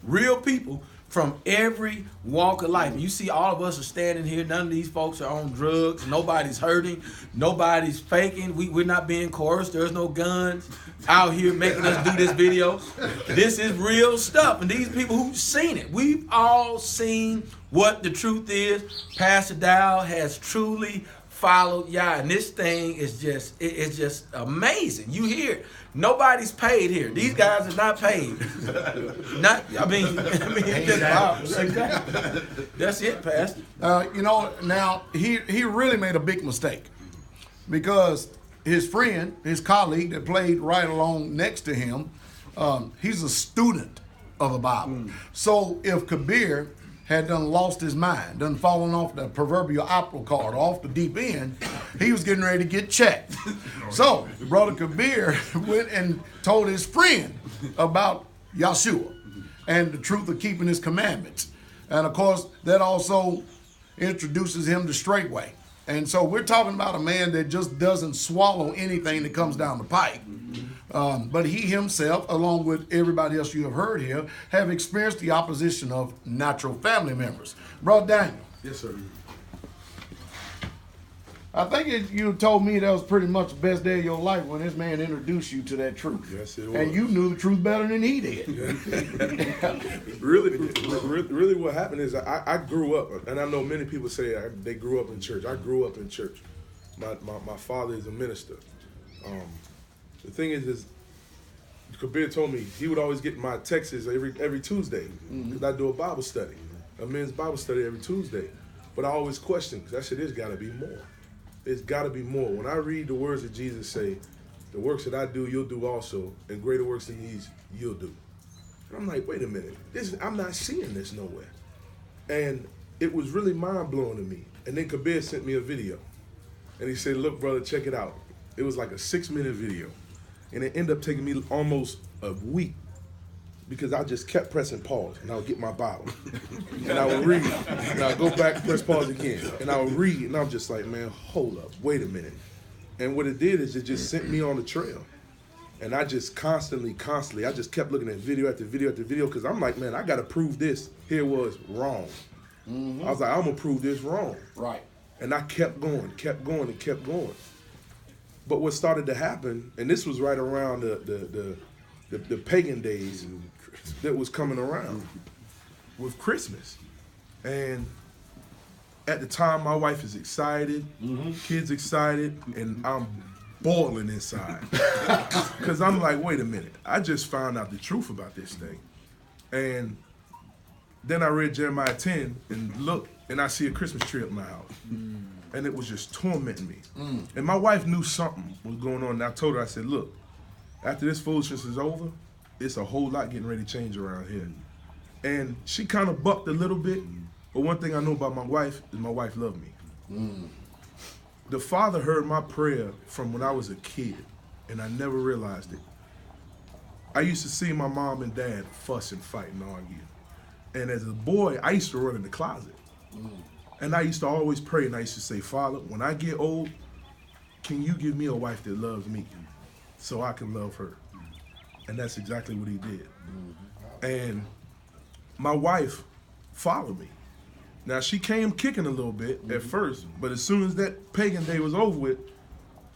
Real people from every walk of life. And you see all of us are standing here. None of these folks are on drugs. Nobody's hurting. Nobody's faking. We're not being coerced. There's no guns out here making us do this video. This is real stuff. And these people who've seen it, we've all seen what the truth is. Pastor Dow has truly followed Yah. And this thing is just amazing. You hear it. Nobody's paid here. These guys are not paid. That's it, Pastor. Now he really made a big mistake, because his friend, his colleague that played right along next to him, he's a student of the Bible. So if Kabir had done lost his mind, done fallen off the proverbial apple cart, off the deep end, he was getting ready to get checked. So Brother Kabir went and told his friend about Yahshua and the truth of keeping his commandments. And of course, that also introduces him to straightway. And so we're talking about a man that just doesn't swallow anything that comes down the pike. But he himself, along with everybody else you have heard here, have experienced the opposition of natural family members. Brother Daniel. Yes, sir. I think you told me that was pretty much the best day of your life when this man introduced you to that truth. Yes, it was. And you knew the truth better than he did. Really what happened is I grew up, and I know many people say they grew up in church. I grew up in church. My father is a minister. The thing is Kabir told me he would always get my texts every Tuesday, because I do a Bible study, a men's Bible study every Tuesday. But I always question, because I said, there's got to be more. It's got to be more. When I read the words that Jesus say, the works that I do, you'll do also, and greater works than these, you'll do. And I'm like, wait a minute, I'm not seeing this nowhere. And it was really mind-blowing to me. And then Kabir sent me a video. And he said, look, brother, check it out. It was like a 6-minute video. And it ended up taking me almost a week, because I just kept pressing pause, and I would get my Bible, and I would read, and I would go back, press pause again, and I would read, and I'm just like, man, hold up, wait a minute. And what it did is it just sent me on the trail. And I just constantly, I just kept looking at video after video after video, because I'm like, man, I got to prove this here was wrong. I was like, I'm going to prove this wrong. Right. And I kept going, and kept going. But what started to happen, and this was right around the pagan days that was coming around with Christmas. And at the time, my wife is excited, kids excited, and I'm boiling inside. Because I'm like, wait a minute, I just found out the truth about this thing. And then I read Jeremiah 10 and look, and I see a Christmas tree at my house. And it was just tormenting me. And my wife knew something was going on. And I told her, I said, look, after this foolishness is over, it's a whole lot getting ready to change around here. And she kind of bucked a little bit, but one thing I know about my wife is my wife loved me. The Father heard my prayer from when I was a kid, and I never realized it. I used to see my mom and dad fuss and fight and argue. And as a boy, I used to run in the closet. And I used to always pray, and I used to say, Father, when I get old, can you give me a wife that loves me so I can love her? And that's exactly what he did. And my wife followed me. Now, she came kicking a little bit at first, but as soon as that pagan day was over with,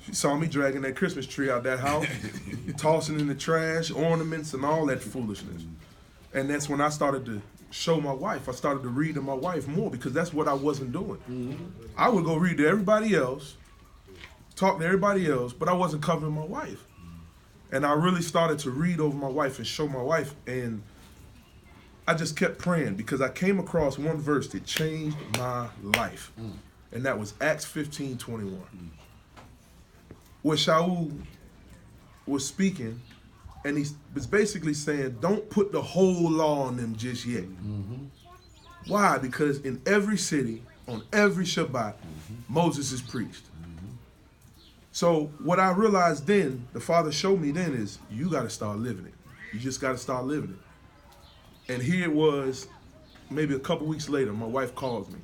she saw me dragging that Christmas tree out that house, tossing in the trash, ornaments, and all that foolishness. And that's when I started to show my wife. I started to read to my wife more, because that's what I wasn't doing. I would go read to everybody else, talk to everybody else, but I wasn't covering my wife. And I really started to read over my wife and show my wife, and I just kept praying, because I came across one verse that changed my life. And that was Acts 15:21. Where Shaul was speaking, and he was basically saying, don't put the whole law on them just yet. Why? Because in every city, on every Shabbat, Moses is preached. So what I realized then, the Father showed me then, is you got to start living it. You just got to start living it. And here it was, maybe a couple weeks later, my wife calls me,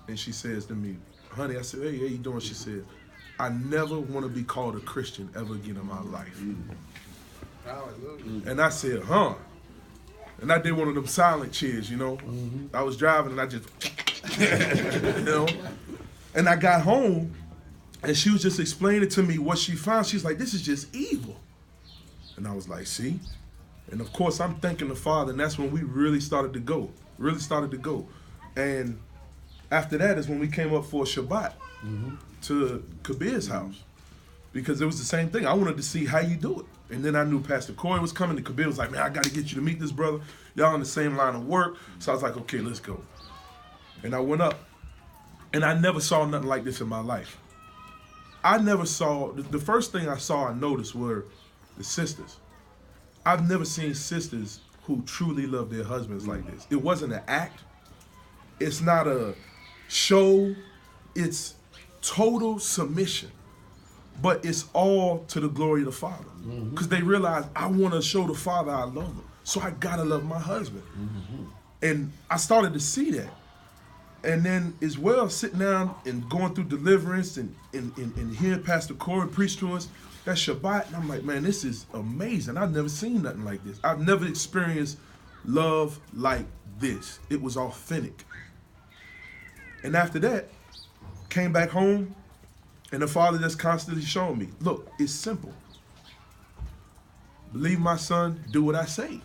and she says to me, honey, I said, hey, how you doing? She said, I never want to be called a Christian ever again in my life. And I said, huh? And I did one of them silent cheers, you know. I was driving and I just, you know. And I got home and she was just explaining to me what she found. She's like, this is just evil. And I was like, see? And of course I'm thanking the Father, and that's when we really started to go. And after that is when we came up for a Shabbat to Kabir's house, because it was the same thing. I wanted to see how you do it. And then I knew Pastor Corey was coming, and Kabir was like, man, I got to get you to meet this brother. Y'all in the same line of work. So I was like, okay, let's go. And I went up, and I never saw nothing like this in my life. I never saw, the first thing I saw and noticed were the sisters. I've never seen sisters who truly love their husbands like this. It wasn't an act. It's not a show. It's total submission. But it's all to the glory of the Father. Because they realize, I want to show the Father I love him. So I got to love my husband. And I started to see that. And then as well, sitting down and going through deliverance and hearing Pastor Corey preach to us that Shabbat, and I'm like, man, this is amazing. I've never seen nothing like this. I've never experienced love like this. It was authentic. And after that, came back home, and the Father just constantly showing me, look, it's simple. Believe my son, do what I say.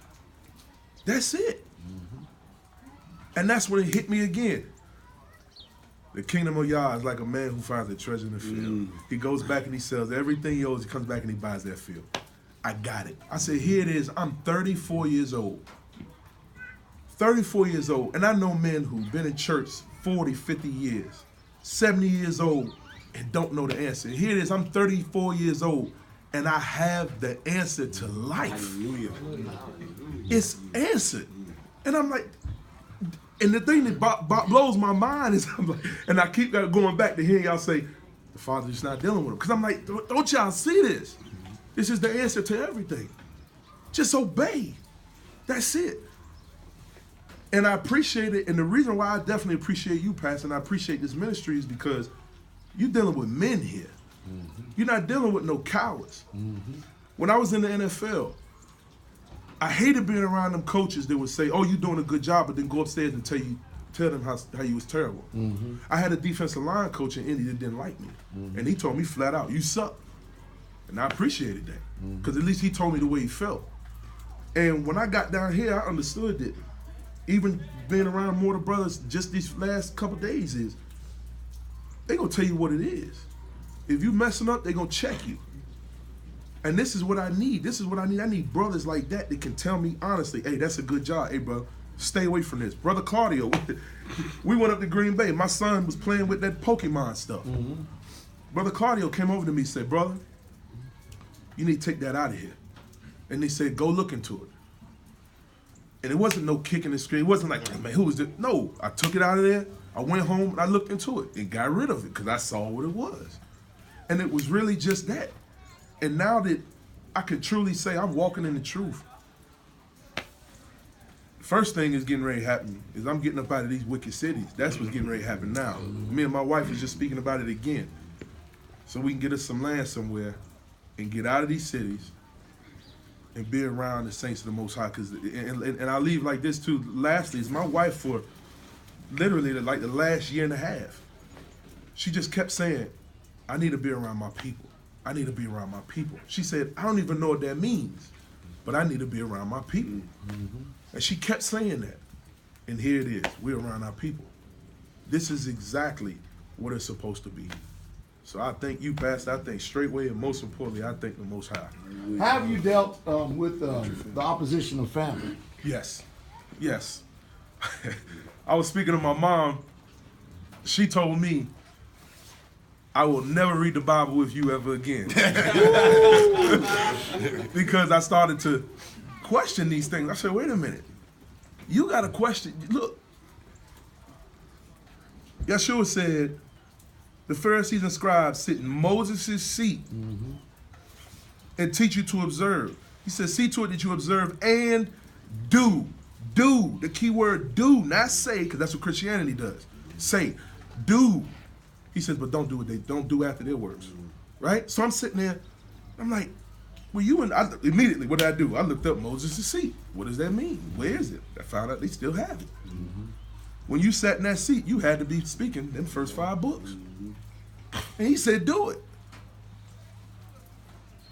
That's it. And that's when it hit me again. The kingdom of Yah is like a man who finds a treasure in the field. He goes back and he sells everything he owes. He comes back and he buys that field. I got it. I said, here it is. I'm 34 years old. 34 years old. And I know men who've been in church 40, 50 years, 70 years old, and don't know the answer. Here it is. I'm 34 years old, and I have the answer to life. Hallelujah. It's answered. And I'm like, and the thing that blows my mind is, I'm like, and I keep going back to hearing y'all say, the Father's just not dealing with him. Because I'm like, don't y'all see this? This is the answer to everything. Just obey. That's it. And I appreciate it. And the reason why I definitely appreciate you, Pastor, and I appreciate this ministry is because you're dealing with men here. You're not dealing with no cowards. When I was in the NFL, I hated being around them coaches that would say, oh, you're doing a good job, but then go upstairs and tell them how you was terrible. I had a defensive line coach in Indy that didn't like me. And he told me flat out, you suck. And I appreciated that. Because at least he told me the way he felt. And when I got down here, I understood that even being around more of the brothers just these last couple days is, they gonna tell you what it is. If you messing up, they gonna check you. And this is what I need. This is what I need. I need brothers like that that can tell me honestly, hey, that's a good job. Hey, bro, stay away from this. Brother Claudio, we went up to Green Bay. My son was playing with that Pokemon stuff. Brother Claudio came over to me and said, brother, you need to take that out of here. And they said, go look into it. And it wasn't no kicking and screaming. It wasn't like, man, who was this? No, I took it out of there. I went home and I looked into it and got rid of it because I saw what it was. And it was really just that. And now that I could truly say I'm walking in the truth, first thing is getting ready to happen is I'm getting up out of these wicked cities. That's what's getting ready to happen now. Me and my wife is just speaking about it again. So we can get us some land somewhere and get out of these cities and be around the saints of the Most High. And I'll leave like this too. Lastly, is my wife for literally like the last year and a half. She just kept saying, I need to be around my people. I need to be around my people. She said, I don't even know what that means, but I need to be around my people. And she kept saying that. And here it is. We're around our people. This is exactly what it's supposed to be. So I thank you, Pastor. I thank Straightway, and most importantly, I thank the Most High. How have you dealt with the opposition of family? Yes. Yes. I was speaking to my mom. She told me, I will never read the Bible with you ever again. Because I started to question these things. I said, wait a minute. You got to question. Look, Yeshua said, the Pharisees and scribes sit in Moses' seat and teach you to observe. He says, see to it that you observe and do. Do. The key word do, not say, because that's what Christianity does. Say. Do. He says, but don't do what they don't do after their works. Right? So I'm sitting there, I'm like, well, immediately, what did I do? I looked up Moses' seat. What does that mean? Where is it? I found out they still have it. When you sat in that seat, you had to be speaking them first 5 books. And he said, do it.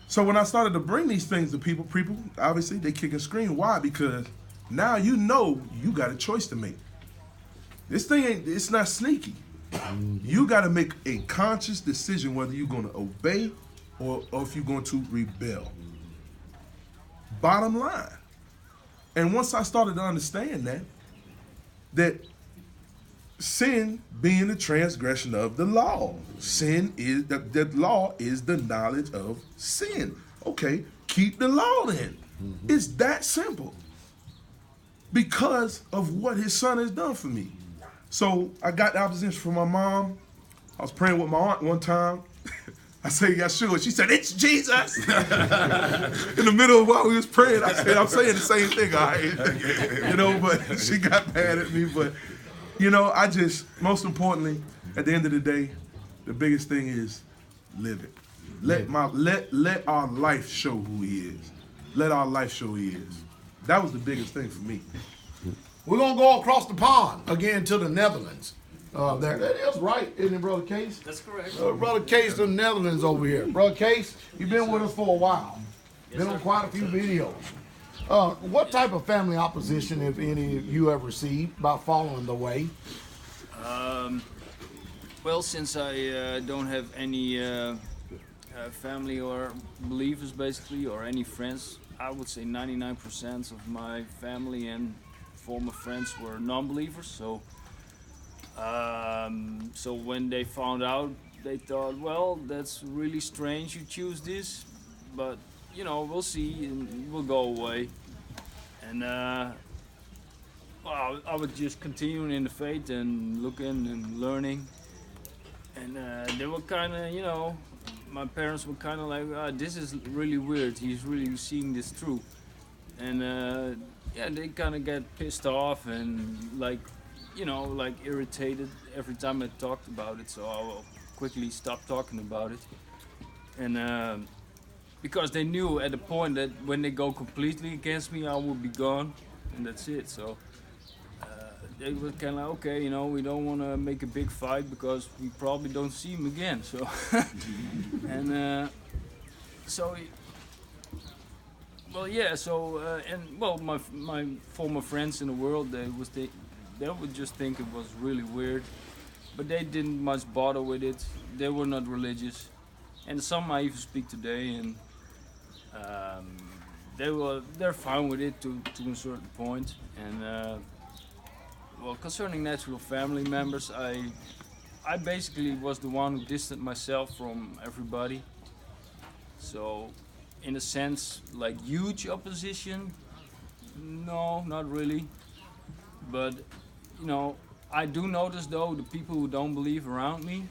So when I started to bring these things to people, obviously, they kick and scream. Why? Because now you know you got a choice to make. This thing it's not sneaky. You got to make a conscious decision whether you're going to obey or if you're going to rebel. Bottom line. And once I started to understand that sin being the transgression of the law, sin is the law is the knowledge of sin. Okay, keep the law then. It's that simple. Because of what his son has done for me. So I got the opposition from my mom. I was praying with my aunt one time. I said, Yeshua. She said, it's Jesus. In the middle of while we was praying, I said, I'm saying the same thing, all right? But she got mad at me. But, I just, most importantly, at the end of the day, the biggest thing is live it. Let our life show who he is. Let our life show who he is. That was the biggest thing for me. We're going to go across the pond again to the Netherlands. That is right, isn't it, Brother Case? That's correct. Brother Case, the Netherlands over here. Brother Case, you've been with us for a while. Been on quite a few videos. What type of family opposition, if any, you have received by following the way? Well, since I don't have any family or believers, basically, or any friends, I would say 99% of my family and former friends were non-believers. So when they found out, they thought, well, that's really strange you choose this, but we'll see and we'll go away. And I was just continuing in the faith and looking and learning. And they were kind of, my parents were kind of like, this is really weird. He's really seeing this through. And they kind of get pissed off and irritated every time I talked about it. So I will quickly stop talking about it. And because they knew at the point that when they go completely against me, I will be gone, and that's it. So they were kind of like, okay, we don't want to make a big fight because we probably don't see him again. So my former friends in the world, they would just think it was really weird, but they didn't much bother with it. They were not religious, and some I even speak today, and they're fine with it to a certain point. And concerning natural family members, I basically was the one who distanced myself from everybody. So, in a sense, like huge opposition, no, not really. But I do notice though the people who don't believe around me,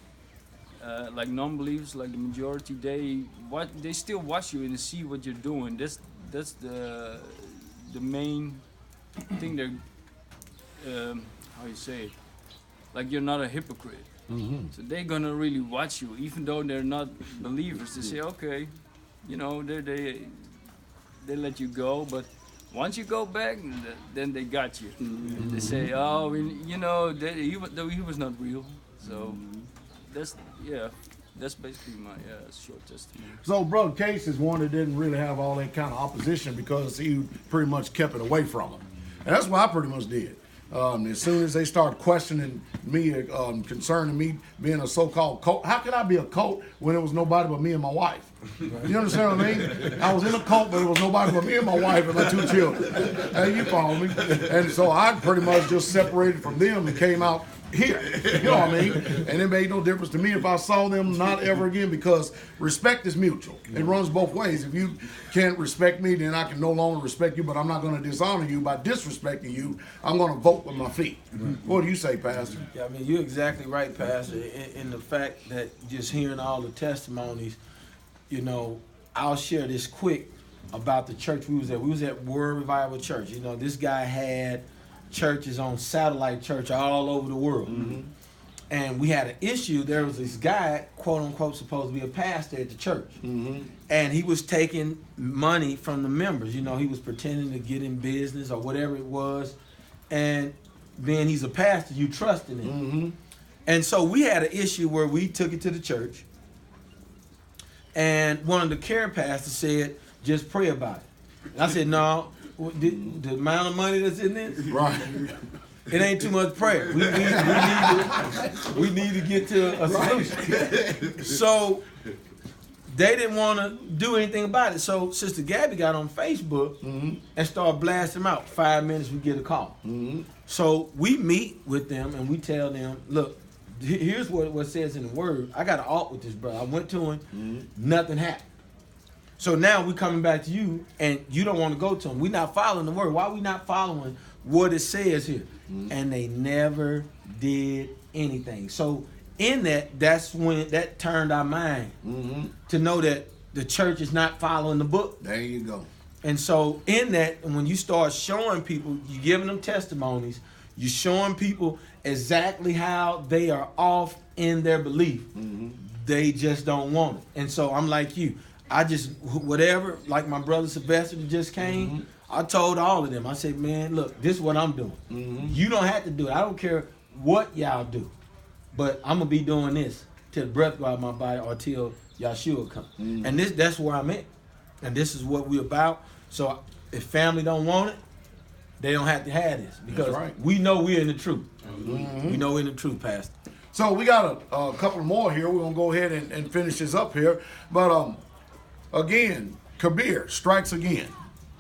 like non-believers, like the majority, they still watch you and see what you're doing. That's the main thing. They're how you say it? Like you're not a hypocrite. So they're gonna really watch you, even though they're not believers. They say, okay, they let you go, but once you go back, then they got you. They say, oh, he was not real. So that's basically my short testimony. So Brother Case is one that didn't really have all that kind of opposition because he pretty much kept it away from him. And that's what I pretty much did. As soon as they started questioning me concerning me being a so-called cult, how could I be a cult when it was nobody but me and my wife? You understand what I mean? I was in a cult, but it was nobody but me and my wife and my 2 children. Hey, you follow me? And so I pretty much just separated from them and came out here. You know what I mean? And it made no difference to me if I saw them not ever again, because respect is mutual. It runs both ways. If you can't respect me, then I can no longer respect you, but I'm not going to dishonor you by disrespecting you. I'm going to vote with my feet. What do you say, Pastor? Yeah, I mean, you're exactly right, Pastor, in the fact that just hearing all the testimonies, you know, I'll share this quick about the church we was at. We was at Word Revival Church. You know, this guy had churches on satellite church all over the world. And we had an issue. There was this guy, quote unquote, supposed to be a pastor at the church. And he was taking money from the members. You know, he was pretending to get in business or whatever it was. And then he's a pastor, you trust in him. And so we had an issue where we took it to the church. And one of the care pastors said, just pray about it. And I said, no, the amount of money that's in this, Right. it ain't too much prayer. We need to get to a solution. So they didn't want to do anything about it. So Sister Gabby got on Facebook and started blasting them out. 5 minutes, we get a call. So we meet with them and we tell them, look, here's what it says in the Word. I got an alt with this brother. I went to him, nothing happened. So now we're coming back to you, and you don't want to go to him. We're not following the Word. Why are we not following what it says here? And they never did anything. So in that's when that turned our mind to know that the church is not following the book. There you go. And so in that, when you start showing people, you're giving them testimonies, you're showing people exactly how they are off in their belief. They just don't want it. And so I'm like you. I just, whatever, like my brother Sylvester that just came, I told all of them, I said, man, look, this is what I'm doing. You don't have to do it. I don't care what y'all do, but I'm going to be doing this till the breath go out of my body or till Yahshua comes. And that's where I'm at. And this is what we're about. So if family don't want it, they don't have to have this, because we know we're in the truth. We know we're in the truth, Pastor. So we got a couple more here. We're going to go ahead and finish this up here. But again, Kabir strikes again.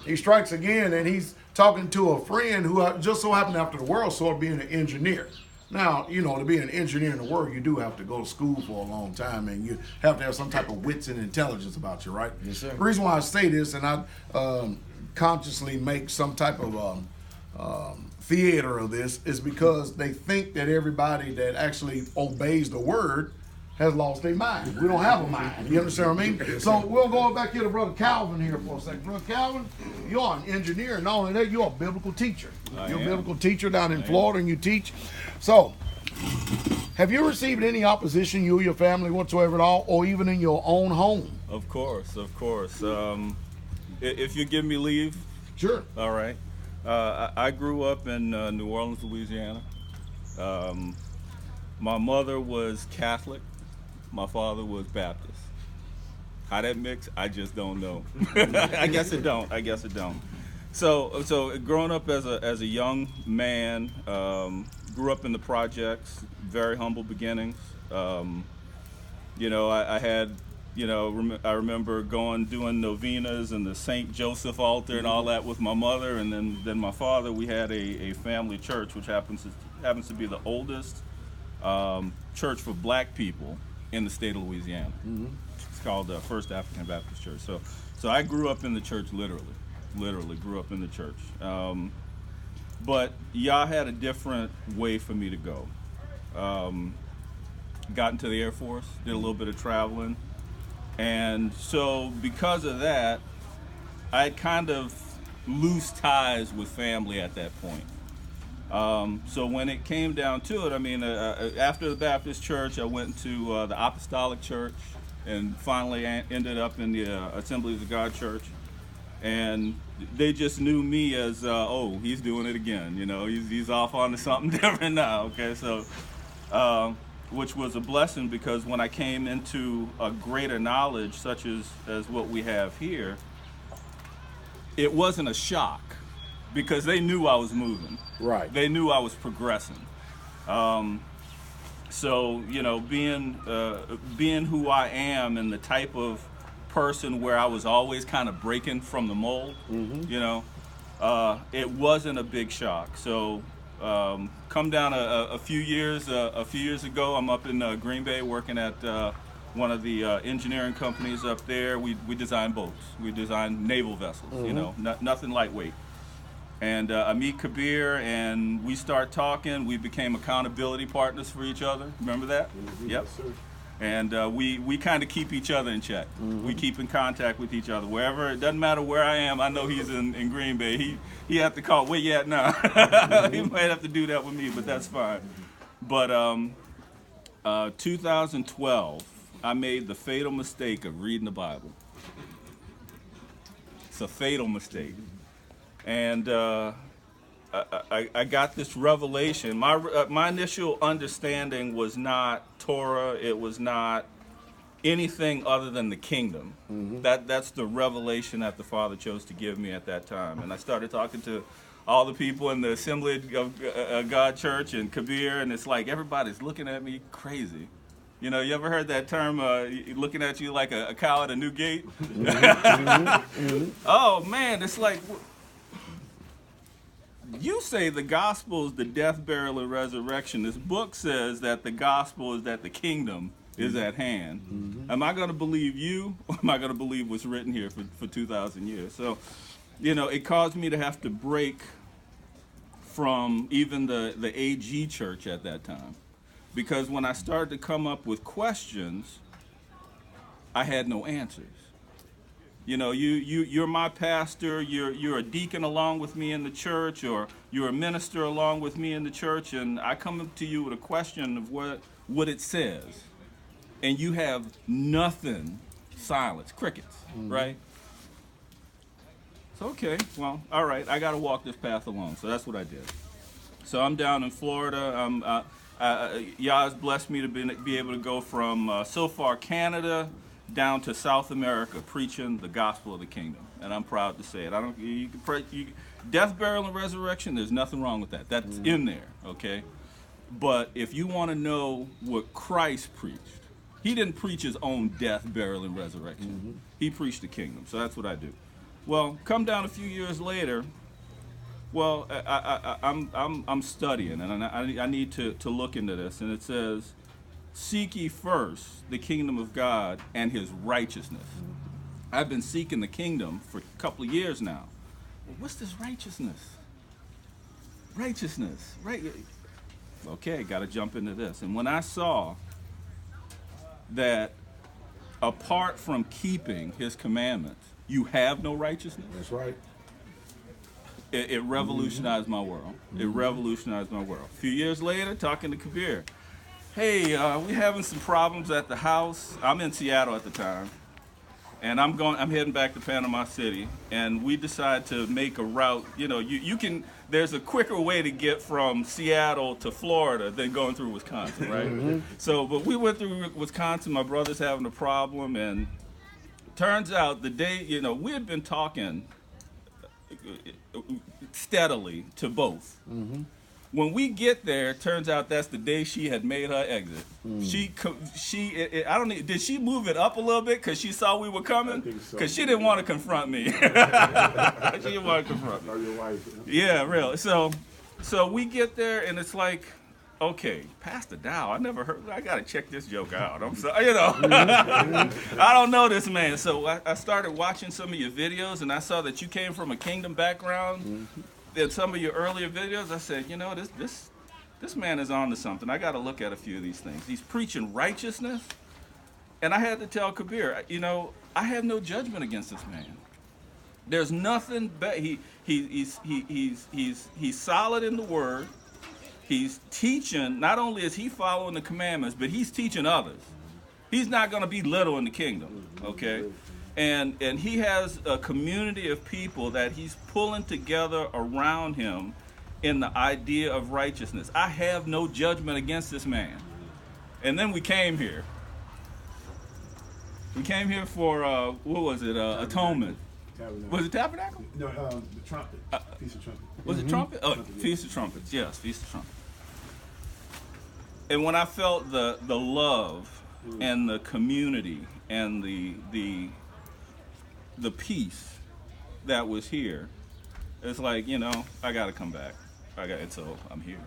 He strikes again, and he's talking to a friend who just so happened after the world saw being an engineer. Now, you know, to be an engineer in the world, you do have to go to school for a long time, and you have to have some type of wits and intelligence about you, right? Yes, sir. The reason why I say this, and I consciously make some type of theater of this, is because they think that everybody that actually obeys the word has lost their mind. We don't have a mind. You understand what I mean? So we'll go back here to Brother Calvin here for a second. Brother Calvin, you're an engineer, and not only that, you're a biblical teacher. You're a biblical teacher down in Florida, and you teach. So, have you received any opposition, you or your family whatsoever at all, or even in your own home? Of course, of course. If you give me leave. Sure. All right. I grew up in New Orleans, Louisiana. My mother was Catholic. My father was Baptist. How that mix, I just don't know. I guess it don't. So growing up as a young man, grew up in the projects, very humble beginnings. You know, I had, you know, I remember doing novenas and the St. Joseph altar and all that with my mother, and then my father. We had a family church, which happens to be the oldest church for black people in the state of Louisiana. It's called the First African Baptist Church. So I grew up in the church, literally grew up in the church. But Yah had a different way for me to go. Got into the Air Force, did a little bit of traveling. And so because of that, I kind of loose ties with family at that point. So when it came down to it, I mean, after the Baptist church, I went to the Apostolic Church and finally ended up in the Assemblies of God Church. And they just knew me as, oh, he's doing it again. You know, he's off onto something different now. Okay, so, which was a blessing, because when I came into a greater knowledge such as what we have here, it wasn't a shock, because they knew I was moving. Right. They knew I was progressing. So, you know, being who I am and the type of person where I was always kind of breaking from the mold, you know, it wasn't a big shock. So come down a few years ago. I'm up in Green Bay working at one of the engineering companies up there. We design boats. We design naval vessels. You know, nothing lightweight. And I meet Kabir, and we start talking. We became accountability partners for each other. Remember that? Yep. Yes, sir. And we kind of keep each other in check. We keep in contact with each other. Wherever, it doesn't matter where I am. I know he's in Green Bay. He have to call, where you at now? He might have to do that with me, but that's fine. But 2012, I made the fatal mistake of reading the Bible. It's a fatal mistake. And I got this revelation. My initial understanding was not Torah. It was not anything other than the kingdom. That's the revelation that the Father chose to give me at that time. And I started talking to all the people in the Assembly of God Church and Kabir, and it's like everybody's looking at me crazy. You know, you ever heard that term, looking at you like a cow at a new gate? Oh, man, it's like... You say the gospel is the death, burial, and resurrection. This book says that the gospel is that the kingdom is at hand. Am I going to believe you, or am I going to believe what's written here for 2,000 years? So, you know, it caused me to have to break from even the AG church at that time. Because when I started to come up with questions, I had no answers. You know, you're my pastor, you're a deacon along with me in the church, or you're a minister along with me in the church, and I come up to you with a question of what it says, and you have nothing, silence, crickets, right? So, okay, well, all right, I got to walk this path alone, so that's what I did. So I'm down in Florida. Yah has blessed me to be able to go from so far Canada down to South America, preaching the gospel of the kingdom, and I'm proud to say it. Death, burial, and resurrection. There's nothing wrong with that. That's in there, okay. But if you want to know what Christ preached, he didn't preach his own death, burial, and resurrection. He preached the kingdom. So that's what I do. Well, come down a few years later. Well, I'm studying, and I need to look into this, and it says, seek ye first the kingdom of God and his righteousness. I've been seeking the kingdom for a couple of years now. Well, what's this righteousness? Righteousness, right? Okay, got to jump into this. And when I saw that apart from keeping his commandments, you have no righteousness. That's right. It revolutionized my world. It revolutionized my world. A few years later, talking to Kabir. Hey, we're having some problems at the house. I'm in Seattle at the time, and I'm heading back to Panama City, and we decide to make a route. You know, there's a quicker way to get from Seattle to Florida than going through Wisconsin, right? So, but we went through Wisconsin. My brother's having a problem, and turns out the day, you know, we had been talking steadily to both. When we get there, it turns out that's the day she had made her exit. I don't know, did she move it up a little bit because she saw we were coming? Because she didn't want to confront me. She didn't want to confront me. Your wife. Yeah, really. So we get there, and it's like, okay, Pastor Dow, I got to check this joke out. I'm sorry, you know. I don't know this man. So I started watching some of your videos, and I saw that you came from a kingdom background. In some of your earlier videos, I said, you know, this man is on to something. I got to look at a few of these things. He's preaching righteousness, and I had to tell Kabir, you know, I have no judgment against this man. There's nothing but he's solid in the word. He's teaching. Not only is he following the commandments, but he's teaching others. He's not going to be little in the kingdom, okay? And he has a community of people that he's pulling together around him in the idea of righteousness. I have no judgment against this man. And then we came here. We came here for, what was it, atonement. Tabernacle. Was it tabernacle? No, the trumpet. Feast of Trumpets. Was it trumpet? Oh, Feast of Trumpets. Yes, Feast of Trumpets. And when I felt the love and the community and the peace that was here, it's like, you know, I got to come back. and so I'm here.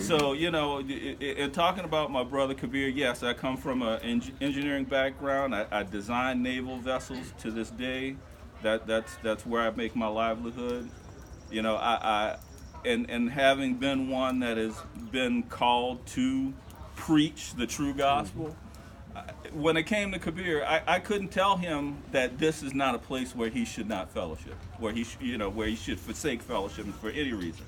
So, you know, in talking about my brother Kabir, yes, I come from an engineering background. I design naval vessels to this day. That's where I make my livelihood. You know, and having been one that has been called to preach the true gospel, when it came to Kabir, I couldn't tell him that this is not a place where he should not fellowship, where he should forsake fellowship for any reason,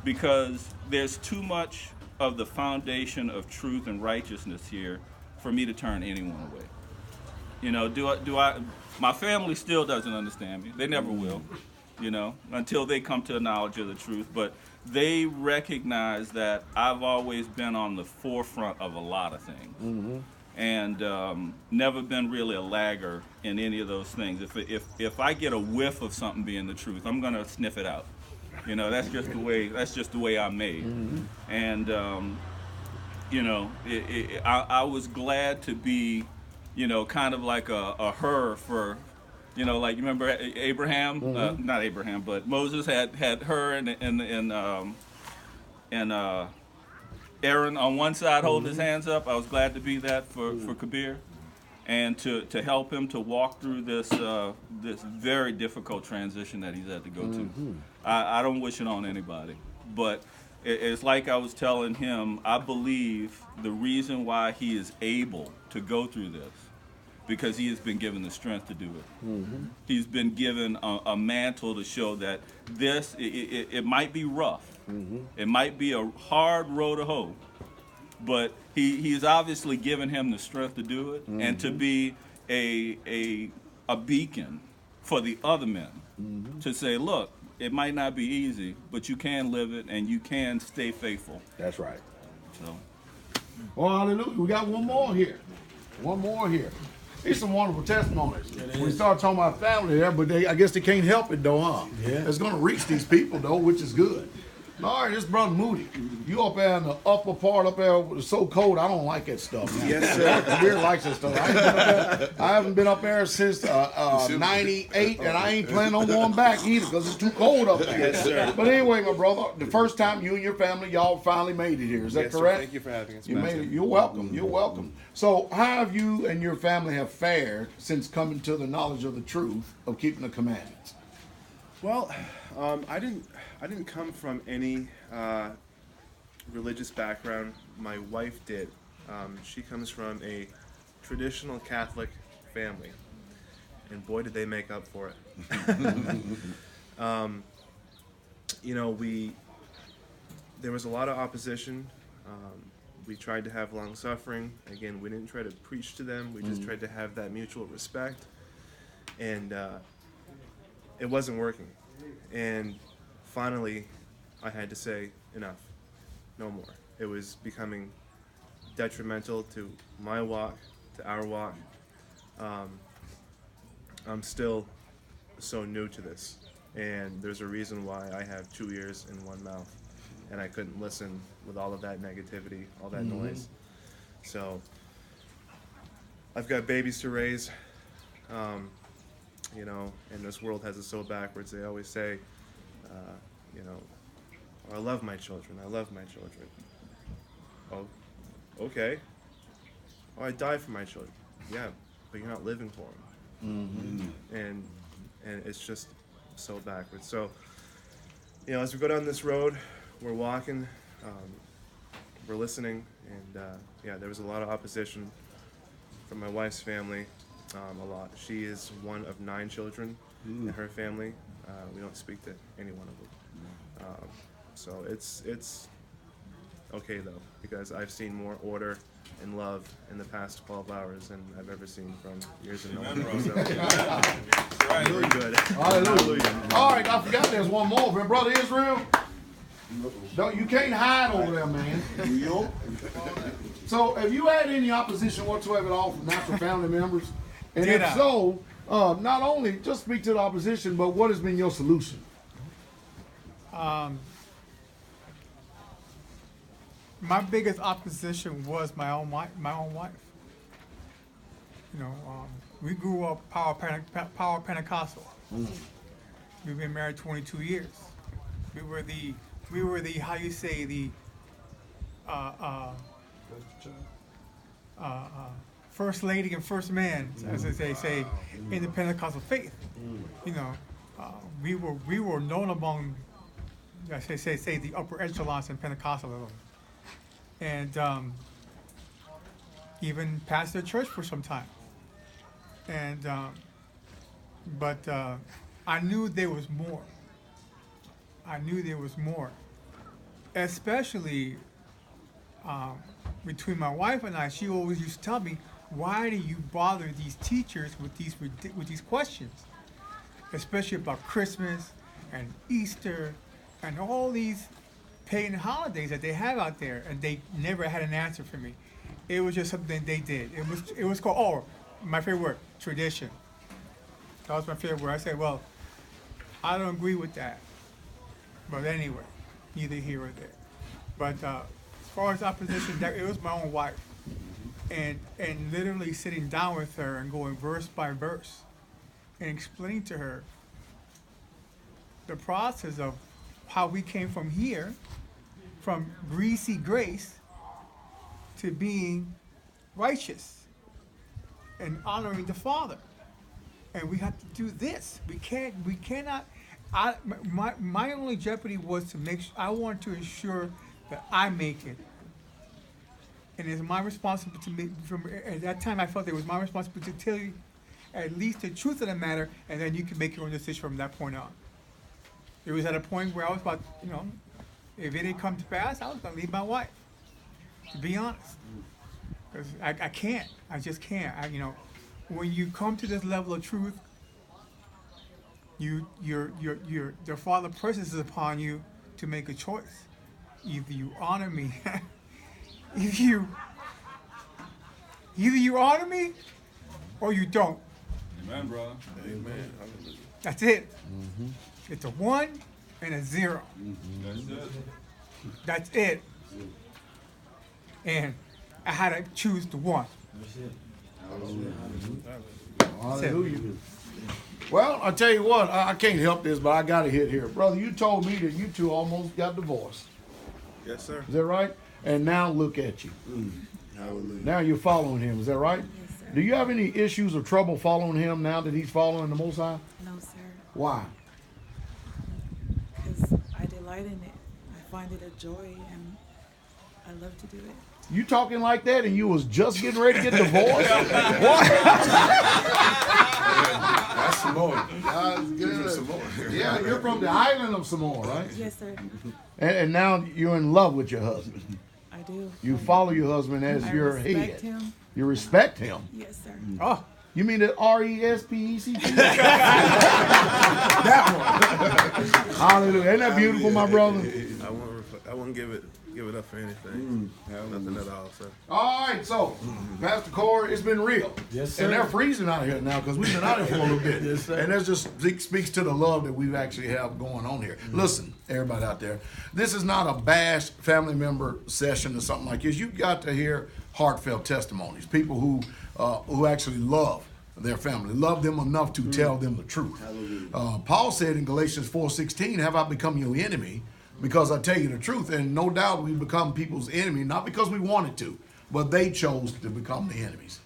because there's too much of the foundation of truth and righteousness here for me to turn anyone away. You know, do I? My family still doesn't understand me. They never will, you know, until they come to a knowledge of the truth. But they recognize that I've always been on the forefront of a lot of things, and never been really a lagger in any of those things. If I get a whiff of something being the truth, I'm gonna sniff it out. You know, that's just the way I'm made. And you know, I was glad to be, you know, kind of like a her for, you know, like you remember Abraham, not Abraham, but Moses had her and Aaron on one side holding his hands up. I was glad to be that for Kabir, and to help him to walk through this very difficult transition that he's had to go to. I don't wish it on anybody, but it's like I was telling him, I believe the reason why he is able to go through this, because he has been given the strength to do it. He's been given a mantle to show that this, it might be rough. It might be a hard road to hoe, but he's obviously given him the strength to do it, and to be a beacon for the other men to say, look, it might not be easy, but you can live it and you can stay faithful. That's right. So, well, hallelujah. We got one more here. These some wonderful testimonies. We started talking about family there, but I guess they can't help it though, huh? Yeah. It's going to reach these people though, which is good. All right, this brother Moody. You up there in the upper part up there, it's so cold, I don't like that stuff. Man. Yes, sir. Kabir likes that stuff. I haven't been up there since 98, and I ain't planning on going back either because it's too cold up there. Yes, sir. But anyway, my brother, the first time you and your family, y'all finally made it here. Is that yes, correct? Sir. Thank you for having us. You made it. You're welcome. You're welcome. So how have you and your family have fared since coming to the knowledge of the truth of keeping the commandments? Well, I didn't come from any religious background. My wife did. She comes from a traditional Catholic family, and boy, did they make up for it. You know, there was a lot of opposition. We tried to have long suffering. Again, we didn't try to preach to them. We just tried to have that mutual respect, and it wasn't working. And finally, I had to say, enough, no more. It was becoming detrimental to my walk, to our walk. I'm still so new to this, and there's a reason why I have 2 ears and 1 mouth, and I couldn't listen with all of that negativity, all that noise. So I've got babies to raise. You know, and this world has it so backwards. They always say, you know, oh, I love my children. I love my children. Oh, okay. Oh, I die for my children. Yeah, but you're not living for them. And it's just so backwards. So, you know, as we go down this road, we're walking, we're listening, and yeah, there was a lot of opposition from my wife's family. A lot. She is one of 9 children in her family. We don't speak to any one of them. So it's okay though, because I've seen more order and love in the past 12 hours than I've ever seen from years of knowing her. So very good. Hallelujah. All right, I forgot there's one more, but Brother Israel. No, you can't hide over there, man. So have you had any opposition whatsoever at all from natural family members? And if so, not only just speak to the opposition, but what has been your solution? My biggest opposition was my own wife. You know, we grew up Power Pentecostal. We've been married 22 years. We were the we were the, how you say, the first lady and first man, as they say, in the Pentecostal faith. You know, we were known among, I say the upper echelons in Pentecostalism, and even pastored a church for some time. And but I knew there was more. I knew there was more, especially between my wife and I. She always used to tell me, "Why do you bother these teachers with these questions, especially about Christmas and Easter and all these pagan holidays that they have out there?" And they never had an answer for me. It was just something they did. It was called, my favorite word, tradition. That was my favorite word. I said, well, I don't agree with that. But anyway, neither here or there. But as far as opposition, it was my own wife. And literally sitting down with her and going verse by verse and explaining to her the process of how we came from here, from greasy grace, to being righteous and honoring the Father. And we have to do this. We cannot. My only jeopardy was to I want to ensure that I make it. And it's my responsibility to make, at that time I felt it was my responsibility to tell you at least the truth of the matter, and then you can make your own decision from that point on. It was at a point where I was about, if it didn't come to pass, I was going to leave my wife, to be honest. Because I can't. I just can't. When you come to this level of truth, the Father presses upon you to make a choice. Either you honor me, either you honor me, or you don't. Amen, brother. Amen. That's it. It's a 1 and a 0. That's it. That's it. And I had to choose the 1. That's it. Hallelujah. Well, I tell you what, I can't help this, but I got to hit here. Brother, you told me that you two almost got divorced. Yes, sir. Is that right? And now look at you. Hallelujah. Now you're following him. Is that right? Yes, sir. Do you have any issues or trouble following him now that he's following the Most High? No, sir. Why? Because I delight in it. I find it a joy, and I love to do it. You talking like that and you was just getting ready to get divorced? What? That's Samoa. That's good. Yeah, you're from the island of Samoa, right? Yes, sir. And now you're in love with your husband. I do. You follow your husband as I your respect head. him. You respect him. Yes, sir. Oh, you mean the RESPECT? That one. Hallelujah. Ain't that beautiful, my brother? I wouldn't give it up for anything. Nothing at all, sir. All right, so Pastor Corey, it's been real. Yes, sir. And they're freezing out here now because we've been out here for a little bit. Yes, sir. And that just speaks to the love that we actually have going on here. Listen, everybody out there, this is not a bash family member session or something like this. You've got to hear heartfelt testimonies. People who actually love their family, love them enough to tell them the truth. Paul said in Galatians 4:16, "Have I become your enemy? Because I tell you the truth." And no doubt we become people's enemy, not because we wanted to, but they chose to become the enemies.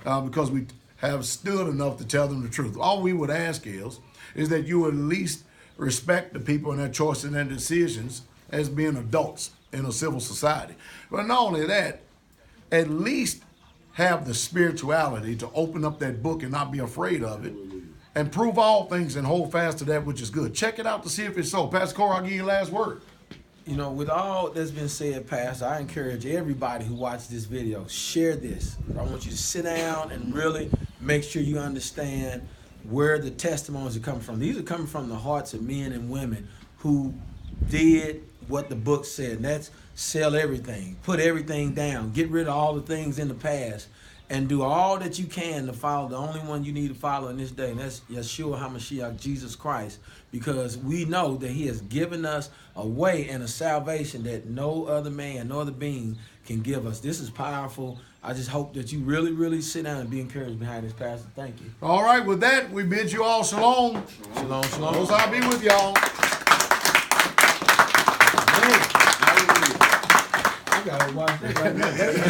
Because we have stood enough to tell them the truth. All we would ask is that you at least respect the people and their choices and their decisions as being adults in a civil society. But not only that, at least have the spirituality to open up that book and not be afraid of it, and prove all things and hold fast to that which is good. Check it out to see if it's so. Pastor Corey, I'll give you the last word. With all that's been said, Pastor, I encourage everybody who watches this video, share this. I want you to sit down and really make sure you understand where the testimonies are coming from. These are coming from the hearts of men and women who did what the book said, and that's sell everything, put everything down, get rid of all the things in the past, and do all that you can to follow the only one you need to follow in this day, and that's Yeshua HaMashiach, Jesus Christ, because we know that he has given us a way and a salvation that no other man, no other being can give us. This is powerful. I just hope that you really, really sit down and be encouraged behind this, Pastor. Thank you. All right, with that, we bid you all shalom. Shalom, shalom. Most I be with y'all. watch that right now.